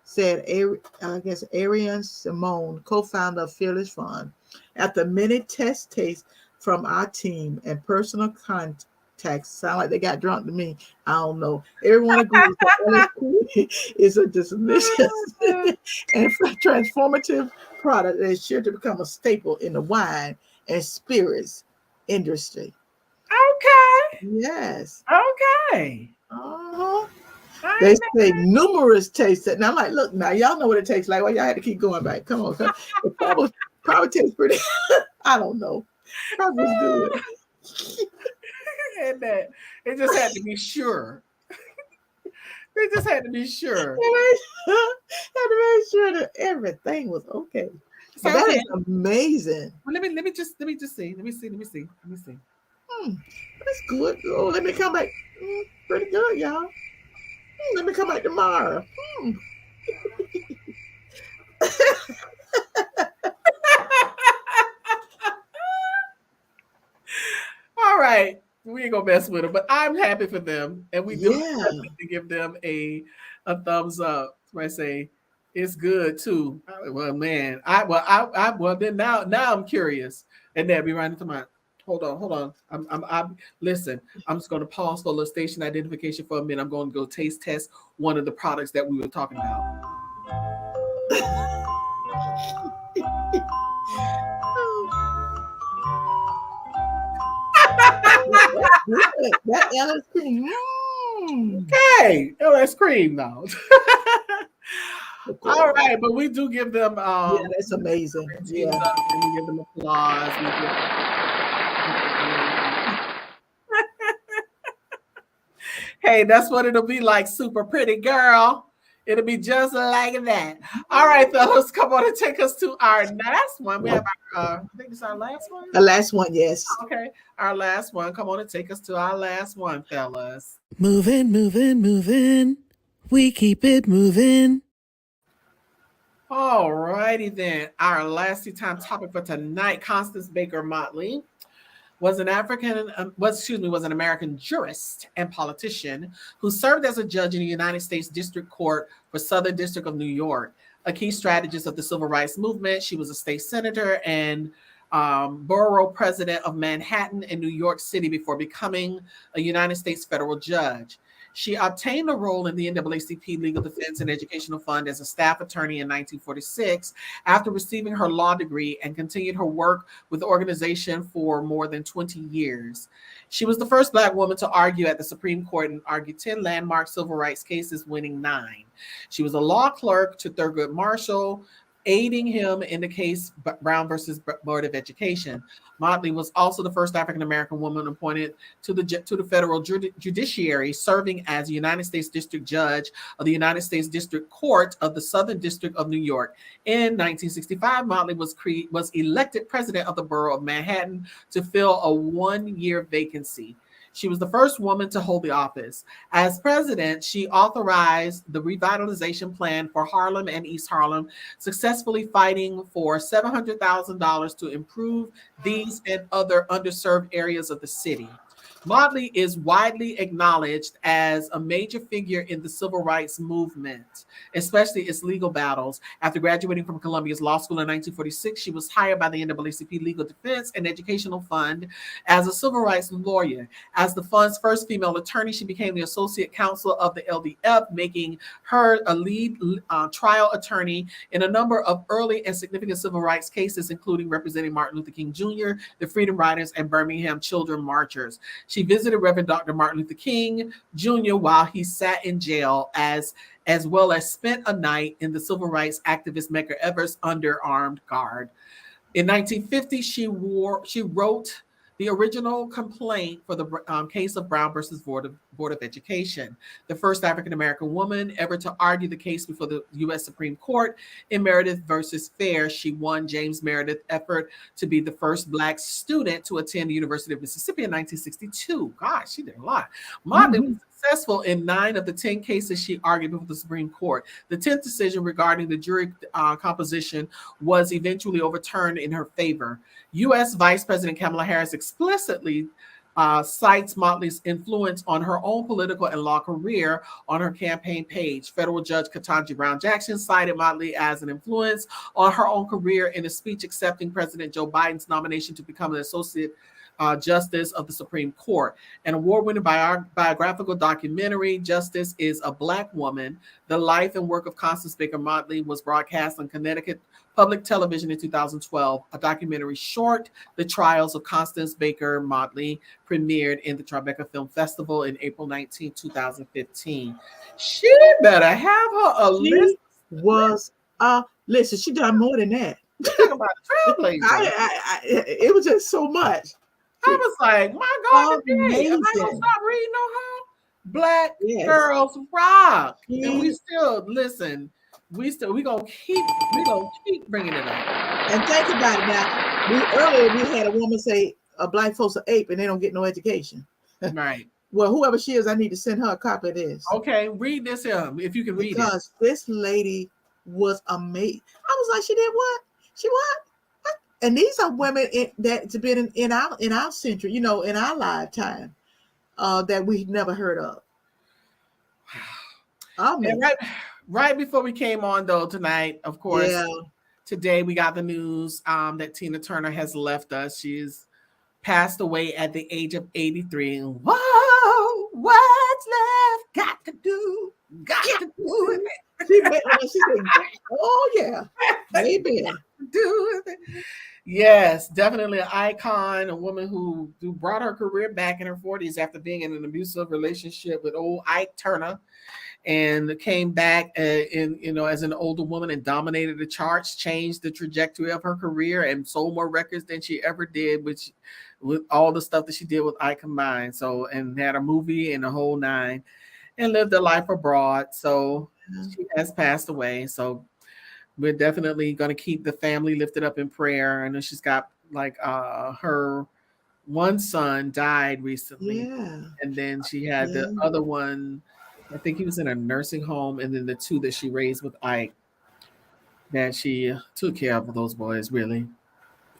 said Ariane Simone, co-founder of Fearless Fund. After many test tastes from our team and personal tax. Sound like they got drunk to me. I don't know. Everyone agrees that LSP is a delicious and transformative product that is sure to become a staple in the wine and spirits industry. Okay. Yes. Okay. Uh-huh. They say numerous tastes. Now I'm like, look, now y'all know what it tastes like. Well, y'all had to keep going back. Come on. It probably tastes pretty. I don't know. Probably was good. And that it just had to be sure. They just had to be sure. Had to make sure that everything was okay. So that is amazing. Well, let me just see. Let me see. That's good. Oh, let me come back. Pretty good, y'all. Let me come back tomorrow. All right. We ain't gonna mess with them, but I'm happy for them. And we do need to give them a thumbs up. So I say it's good too. Well, man, then now I'm curious. And that'd be right into my hold on. I'm listen, I'm just gonna pause for a little station identification for a minute. I'm gonna go taste test one of the products that we were talking about. That LS cream. Okay, LS cream now. All right, but we do give them yeah, that's amazing. Yeah. We give them applause. Hey, that's what it'll be like, super pretty girl. It'll be just like that. All right, fellas, come on and take us to our last one. We have our, I think it's our last one. The last one, yes. Okay, our last one. Come on and take us to our last one, fellas. Moving. We keep it moving. All righty then. Our last time topic for tonight: Constance Baker Motley was an American jurist and politician who served as a judge in the United States District Court for Southern District of New York, a key strategist of the Civil Rights Movement. She was a state senator and borough president of Manhattan and New York City before becoming a United States federal judge. She obtained a role in the NAACP Legal Defense and Educational Fund as a staff attorney in 1946 after receiving her law degree and continued her work with the organization for more than 20 years. She was the first Black woman to argue at the Supreme Court and argued 10 landmark civil rights cases, winning 9. She was a law clerk to Thurgood Marshall, aiding him in the case Brown versus Board of Education. Motley was also the first African-American woman appointed to the federal judiciary, serving as a United States District Judge of the United States District Court of the Southern District of New York. In 1965, Motley was elected president of the borough of Manhattan to fill a 1-year vacancy. She was the first woman to hold the office. As president, she authorized the revitalization plan for Harlem and East Harlem, successfully fighting for $700,000 to improve these and other underserved areas of the city. Motley is widely acknowledged as a major figure in the civil rights movement, especially its legal battles. After graduating from Columbia's law school in 1946, she was hired by the NAACP Legal Defense and Educational Fund as a civil rights lawyer. As the fund's first female attorney, she became the associate counsel of the LDF, making her a lead trial attorney in a number of early and significant civil rights cases, including representing Martin Luther King Jr., the Freedom Riders, and Birmingham Children Marchers. She visited Reverend Dr. Martin Luther King Jr. while he sat in jail, as well as spent a night in the civil rights activist Medgar Evers' under armed guard. In 1950, she wrote the original complaint for the case of Brown versus Board of Education, the first African-American woman ever to argue the case before the U.S. Supreme Court. In Meredith versus Fair, she won James Meredith's effort to be the first Black student to attend the University of Mississippi in 1962. Gosh, she did a lot. Motley was successful in 9 of the 10 cases she argued before the Supreme Court. The 10th decision regarding the jury composition was eventually overturned in her favor. U.S. Vice President Kamala Harris explicitly cites Motley's influence on her own political and law career on her campaign page. Federal Judge Ketanji Brown Jackson cited Motley as an influence on her own career in a speech accepting President Joe Biden's nomination to become an associate Justice of the Supreme Court. An award-winning biographical documentary, Justice is a Black Woman, The Life and Work of Constance Baker Motley, was broadcast on Connecticut Public Television in 2012. A documentary short, The Trials of Constance Baker Motley, premiered in the Tribeca Film Festival in April 19, 2015. She better have her a list. Listen, she done more than that. Talking about a trailblazer. It was just so much. I was like, my God, today, am I gonna stop reading on her? Black girls rock. And we still listen. We gonna keep bringing it up. And think about it now. Earlier we had a woman say a Black folks are ape and they don't get no education. Right. Well, whoever she is, I need to send her a copy of this. Okay, read this here if you can read it. Because this lady was amazing. I was like, she did what? She what? And these are women that's been in our century, in our lifetime, that we've never heard of. And right before we came on though tonight, of course, today we got the news that Tina Turner has left us. She's passed away at the age of 83. Whoa, what's left got to do? Got to do it. She said, oh yeah, baby. Do it. Yes, definitely an icon, a woman who brought her career back in her 40s after being in an abusive relationship with old Ike Turner, and came back as an older woman and dominated the charts, changed the trajectory of her career, and sold more records than she ever did, which with all the stuff that she did with Ike combined. So, and had a movie and a whole nine, and lived a life abroad. So she has passed away. So we're definitely going to keep the family lifted up in prayer. I know she's got her one son died recently. Yeah. And then she had the other one, I think he was in a nursing home. And then the two that she raised with Ike, that she took care of those boys really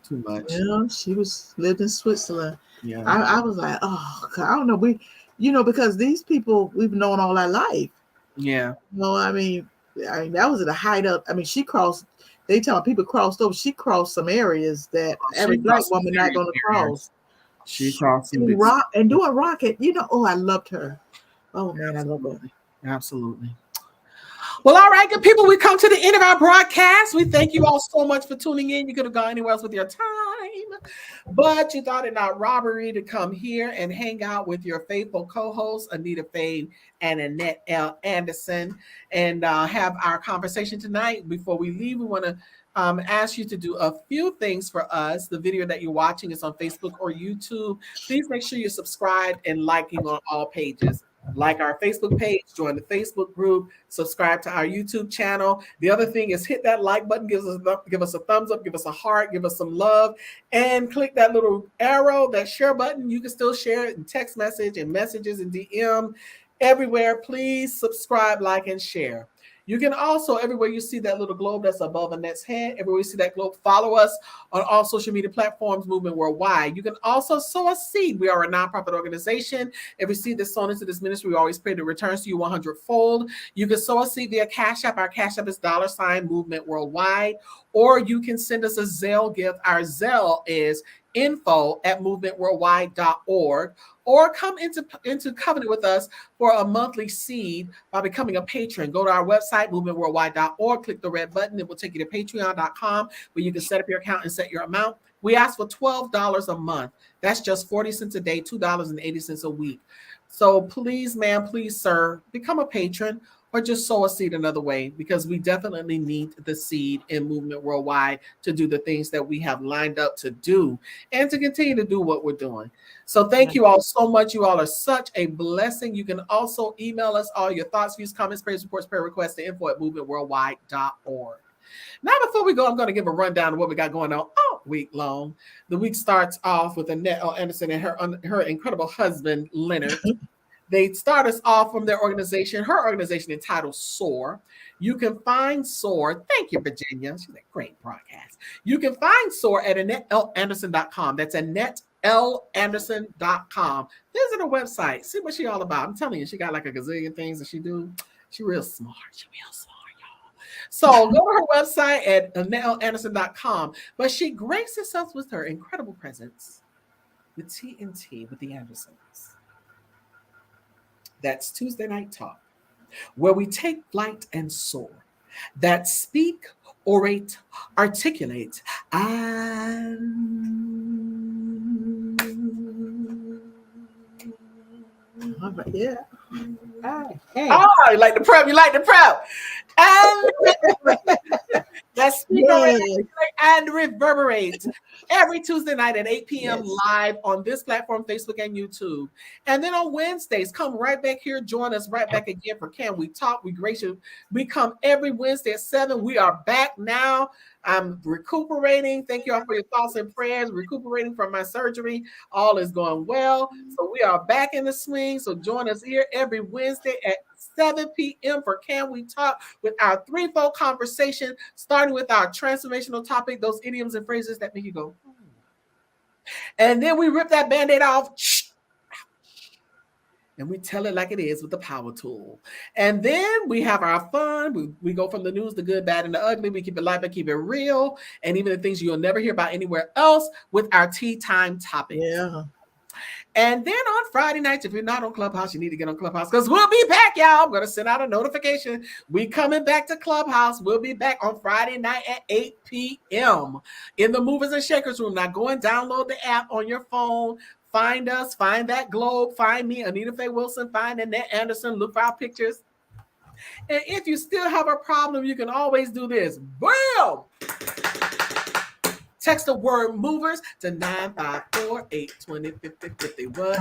too much. Yeah, she lived in Switzerland. Yeah. I was like, oh God, I don't know. Because these people we've known all our life. Yeah. I mean, that was at the height of, she crossed, they tell people crossed over. She crossed some areas that every Black woman not going to cross. She crossed some and doing rocket, I loved her. Oh man, I love her. Absolutely. Well, all right, good people, we come to the end of our broadcast. We thank you all so much for tuning in. You could have gone anywhere else with your time, but you thought it not robbery to come here and hang out with your faithful co-hosts, Anita Faye and Annette L. Anderson, and have our conversation tonight. Before we leave, we want to ask you to do a few things for us. The video that you're watching is on Facebook or YouTube. Please make sure you're subscribed and liking on all pages. Like our Facebook page, join the Facebook group, subscribe to our YouTube channel. The other thing is hit that like button, give us a thumbs up, give us a heart, give us some love, and click that little arrow, that share button. You can still share it in text message and messages and DM everywhere. Please subscribe, like, and share. You can also, everywhere you see that little globe that's above Annette's head, everywhere you see that globe, follow us on all social media platforms, Movement Worldwide. You can also sow a seed. We are a nonprofit organization. Every seed that's sown into this ministry, we always pray that it returns to you 100-fold. You can sow a seed via Cash App. Our Cash App is $ Movement Worldwide. Or you can send us a Zelle gift. Our Zelle is info@movementworldwide.org. Or come into covenant with us for a monthly seed by becoming a patron. Go to our website, movementworldwide.org, click the red button. It will take you to patreon.com, where you can set up your account and set your amount. We ask for $12 a month. That's just 40 cents a day, $2.80 a week. So please, ma'am, please, sir, become a patron, or just sow a seed another way, because we definitely need the seed in Movement Worldwide to do the things that we have lined up to do and to continue to do what we're doing. So thank you all so much. You all are such a blessing. You can also email us all your thoughts, views, comments, praise reports, prayer requests to info@movementworldwide.org. Now, before we go, I'm going to give a rundown of what we got going on all week long. The week starts off with Annette L. Anderson and her incredible husband, Leonard. They start us off from her organization entitled SOAR. You can find SOAR. Thank you, Virginia. She's a great broadcast. You can find SOAR at AnnetteLAnderson.com. That's AnnetteLAnderson.com. Visit her website. See what she all about. I'm telling you, she got like a gazillion things that she do. She real smart. Y'all. So go to her website at AnnetteLAnderson.com. But she graces us with her incredible presence with TNT with the Andersons. That's Tuesday Night Talk, where we take flight and soar. That speak, orate, articulate, and yeah. Hey. Oh, you like the prep. And that's speak, orate, and reverberate every Tuesday night at 8 p.m. live on this platform, Facebook and YouTube. And then on Wednesdays, come right back here. Join us right back again for Can We Talk? We come every Wednesday at 7. We are back now. I'm recuperating. Thank you all for your thoughts and prayers. Recuperating from my surgery. All is going well. So we are back in the swing. So join us here every Wednesday at 7 p.m. for Can We Talk, with our threefold conversation, starting with our transformational topic, those idioms and phrases that make you go, and then we rip that Band-Aid off, and we tell it like it is with the power tool. And then we have our fun. We go from the news, the good, bad, and the ugly. We keep it live and keep it real, and even the things you'll never hear about anywhere else with our tea time topics. Yeah. And then on Friday nights, if you're not on Clubhouse, you need to get on Clubhouse, because we'll be back, y'all. I'm going to send out a notification. We coming back to Clubhouse. We'll be back on Friday night at 8 p.m. in the Movers and Shakers room. Now go and download the app on your phone. Find us. Find that globe. Find me, Anita Faye Wilson. Find Annette Anderson. Look for our pictures. And if you still have a problem, you can always do this. Boom! Text the word movers to 954-820-5050. What?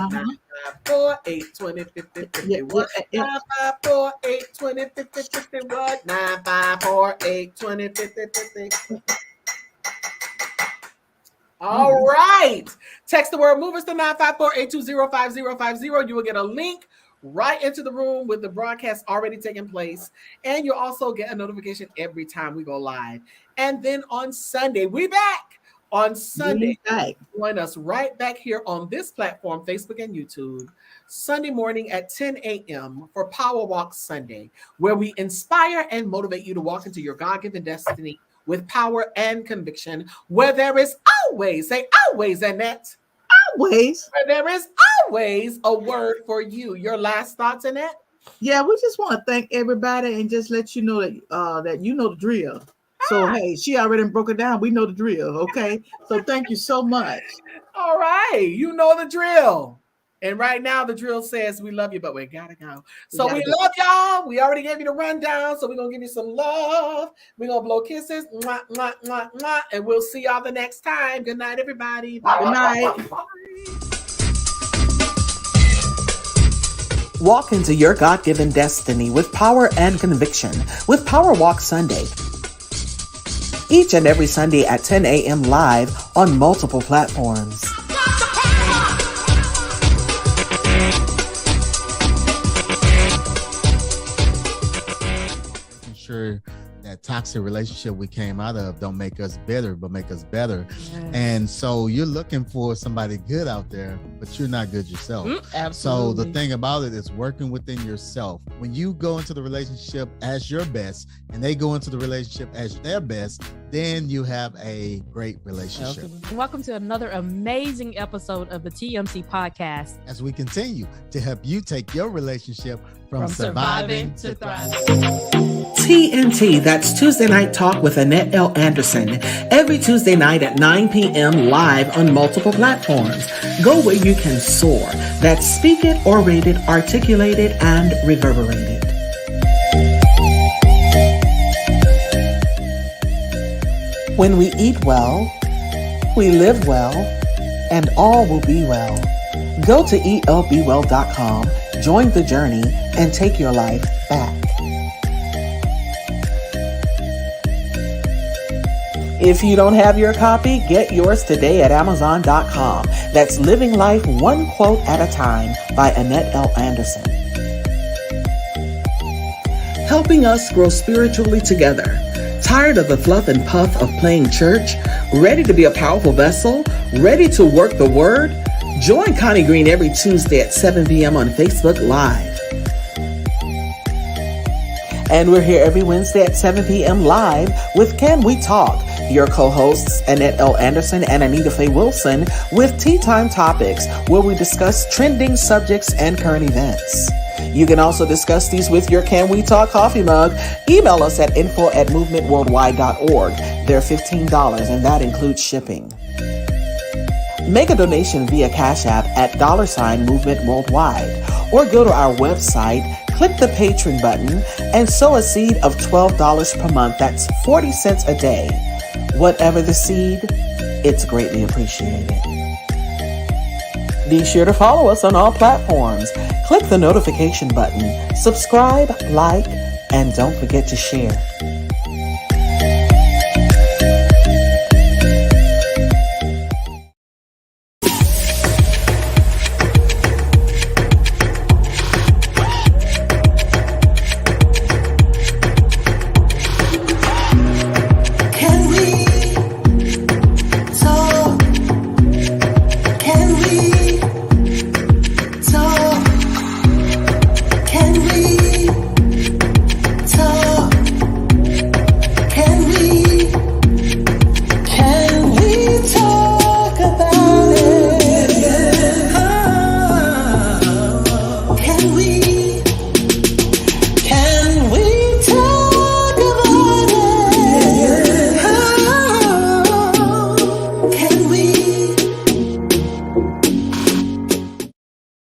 954-820-5050. What? 954-820-5050. What? 954-820-5050. All right. Text the word movers to 954-820-5050. You will get a link right into the room with the broadcast already taking place. And you'll also get a notification every time we go live. And then on Sunday, we back. On Sunday, join us right back here on this platform, Facebook and YouTube, Sunday morning at 10 a.m. for Power Walk Sunday, where we inspire and motivate you to walk into your God-given destiny with power and conviction, where there is always, say always, Annette. Always. Where there is always a word for you. Your last thoughts, Annette? Yeah, we just want to thank everybody and just let you know that that you know the drill. So, hey, she already broke it down. We know the drill, okay? So thank you so much. All right. You know the drill. And right now, the drill says we love you, but we got to go. So we love y'all. We already gave you the rundown, so we're going to give you some love. We're going to blow kisses. Mwah, mwah, mwah, mwah. And we'll see y'all the next time. Good night, everybody. Bye. Good night. Walk into your God-given destiny with power and conviction with Power Walk Sunday. Each and every Sunday at 10 a.m. live on multiple platforms. Making sure that toxic relationship we came out of don't make us bitter, but make us better. Yeah. And so you're looking for somebody good out there, but you're not good yourself. Absolutely. So the thing about it is working within yourself. When you go into the relationship as your best and they go into the relationship as their best, then you have a great relationship. Absolutely. Welcome to another amazing episode of the TMC podcast, as we continue to help you take your relationship from surviving to thriving. TNT, that's Tuesday Night Talk with Annette L. Anderson, every Tuesday night at 9 p.m. live on multiple platforms. Go where you can soar. That's speak it, orate it, articulate it, and reverberate it. When we eat well, we live well, and all will be well. Go to elbewell.com, join the journey, and take your life back. If you don't have your copy, get yours today at Amazon.com. That's Living Life One Quote at a Time by Annette L. Anderson. Helping us grow spiritually together. Tired of the fluff and puff of playing church? Ready to be a powerful vessel? Ready to work the word? Join Connie Green every Tuesday at 7 p.m. on Facebook Live. And we're here every Wednesday at 7 p.m. live with Can We Talk? Your co-hosts, Annette L. Anderson and Anita Faye Wilson, with Tea Time Topics, where we discuss trending subjects and current events. You can also discuss these with your Can We Talk coffee mug. Email us at info@movementworldwide.org. They're $15, and that includes shipping. Make a donation via Cash App at $Movement Worldwide, or go to our website, click the Patreon button, and sow a seed of $12 per month. That's 40 cents a day. Whatever the seed, it's greatly appreciated. Be sure to follow us on all platforms. Click the notification button, subscribe, like, and don't forget to share.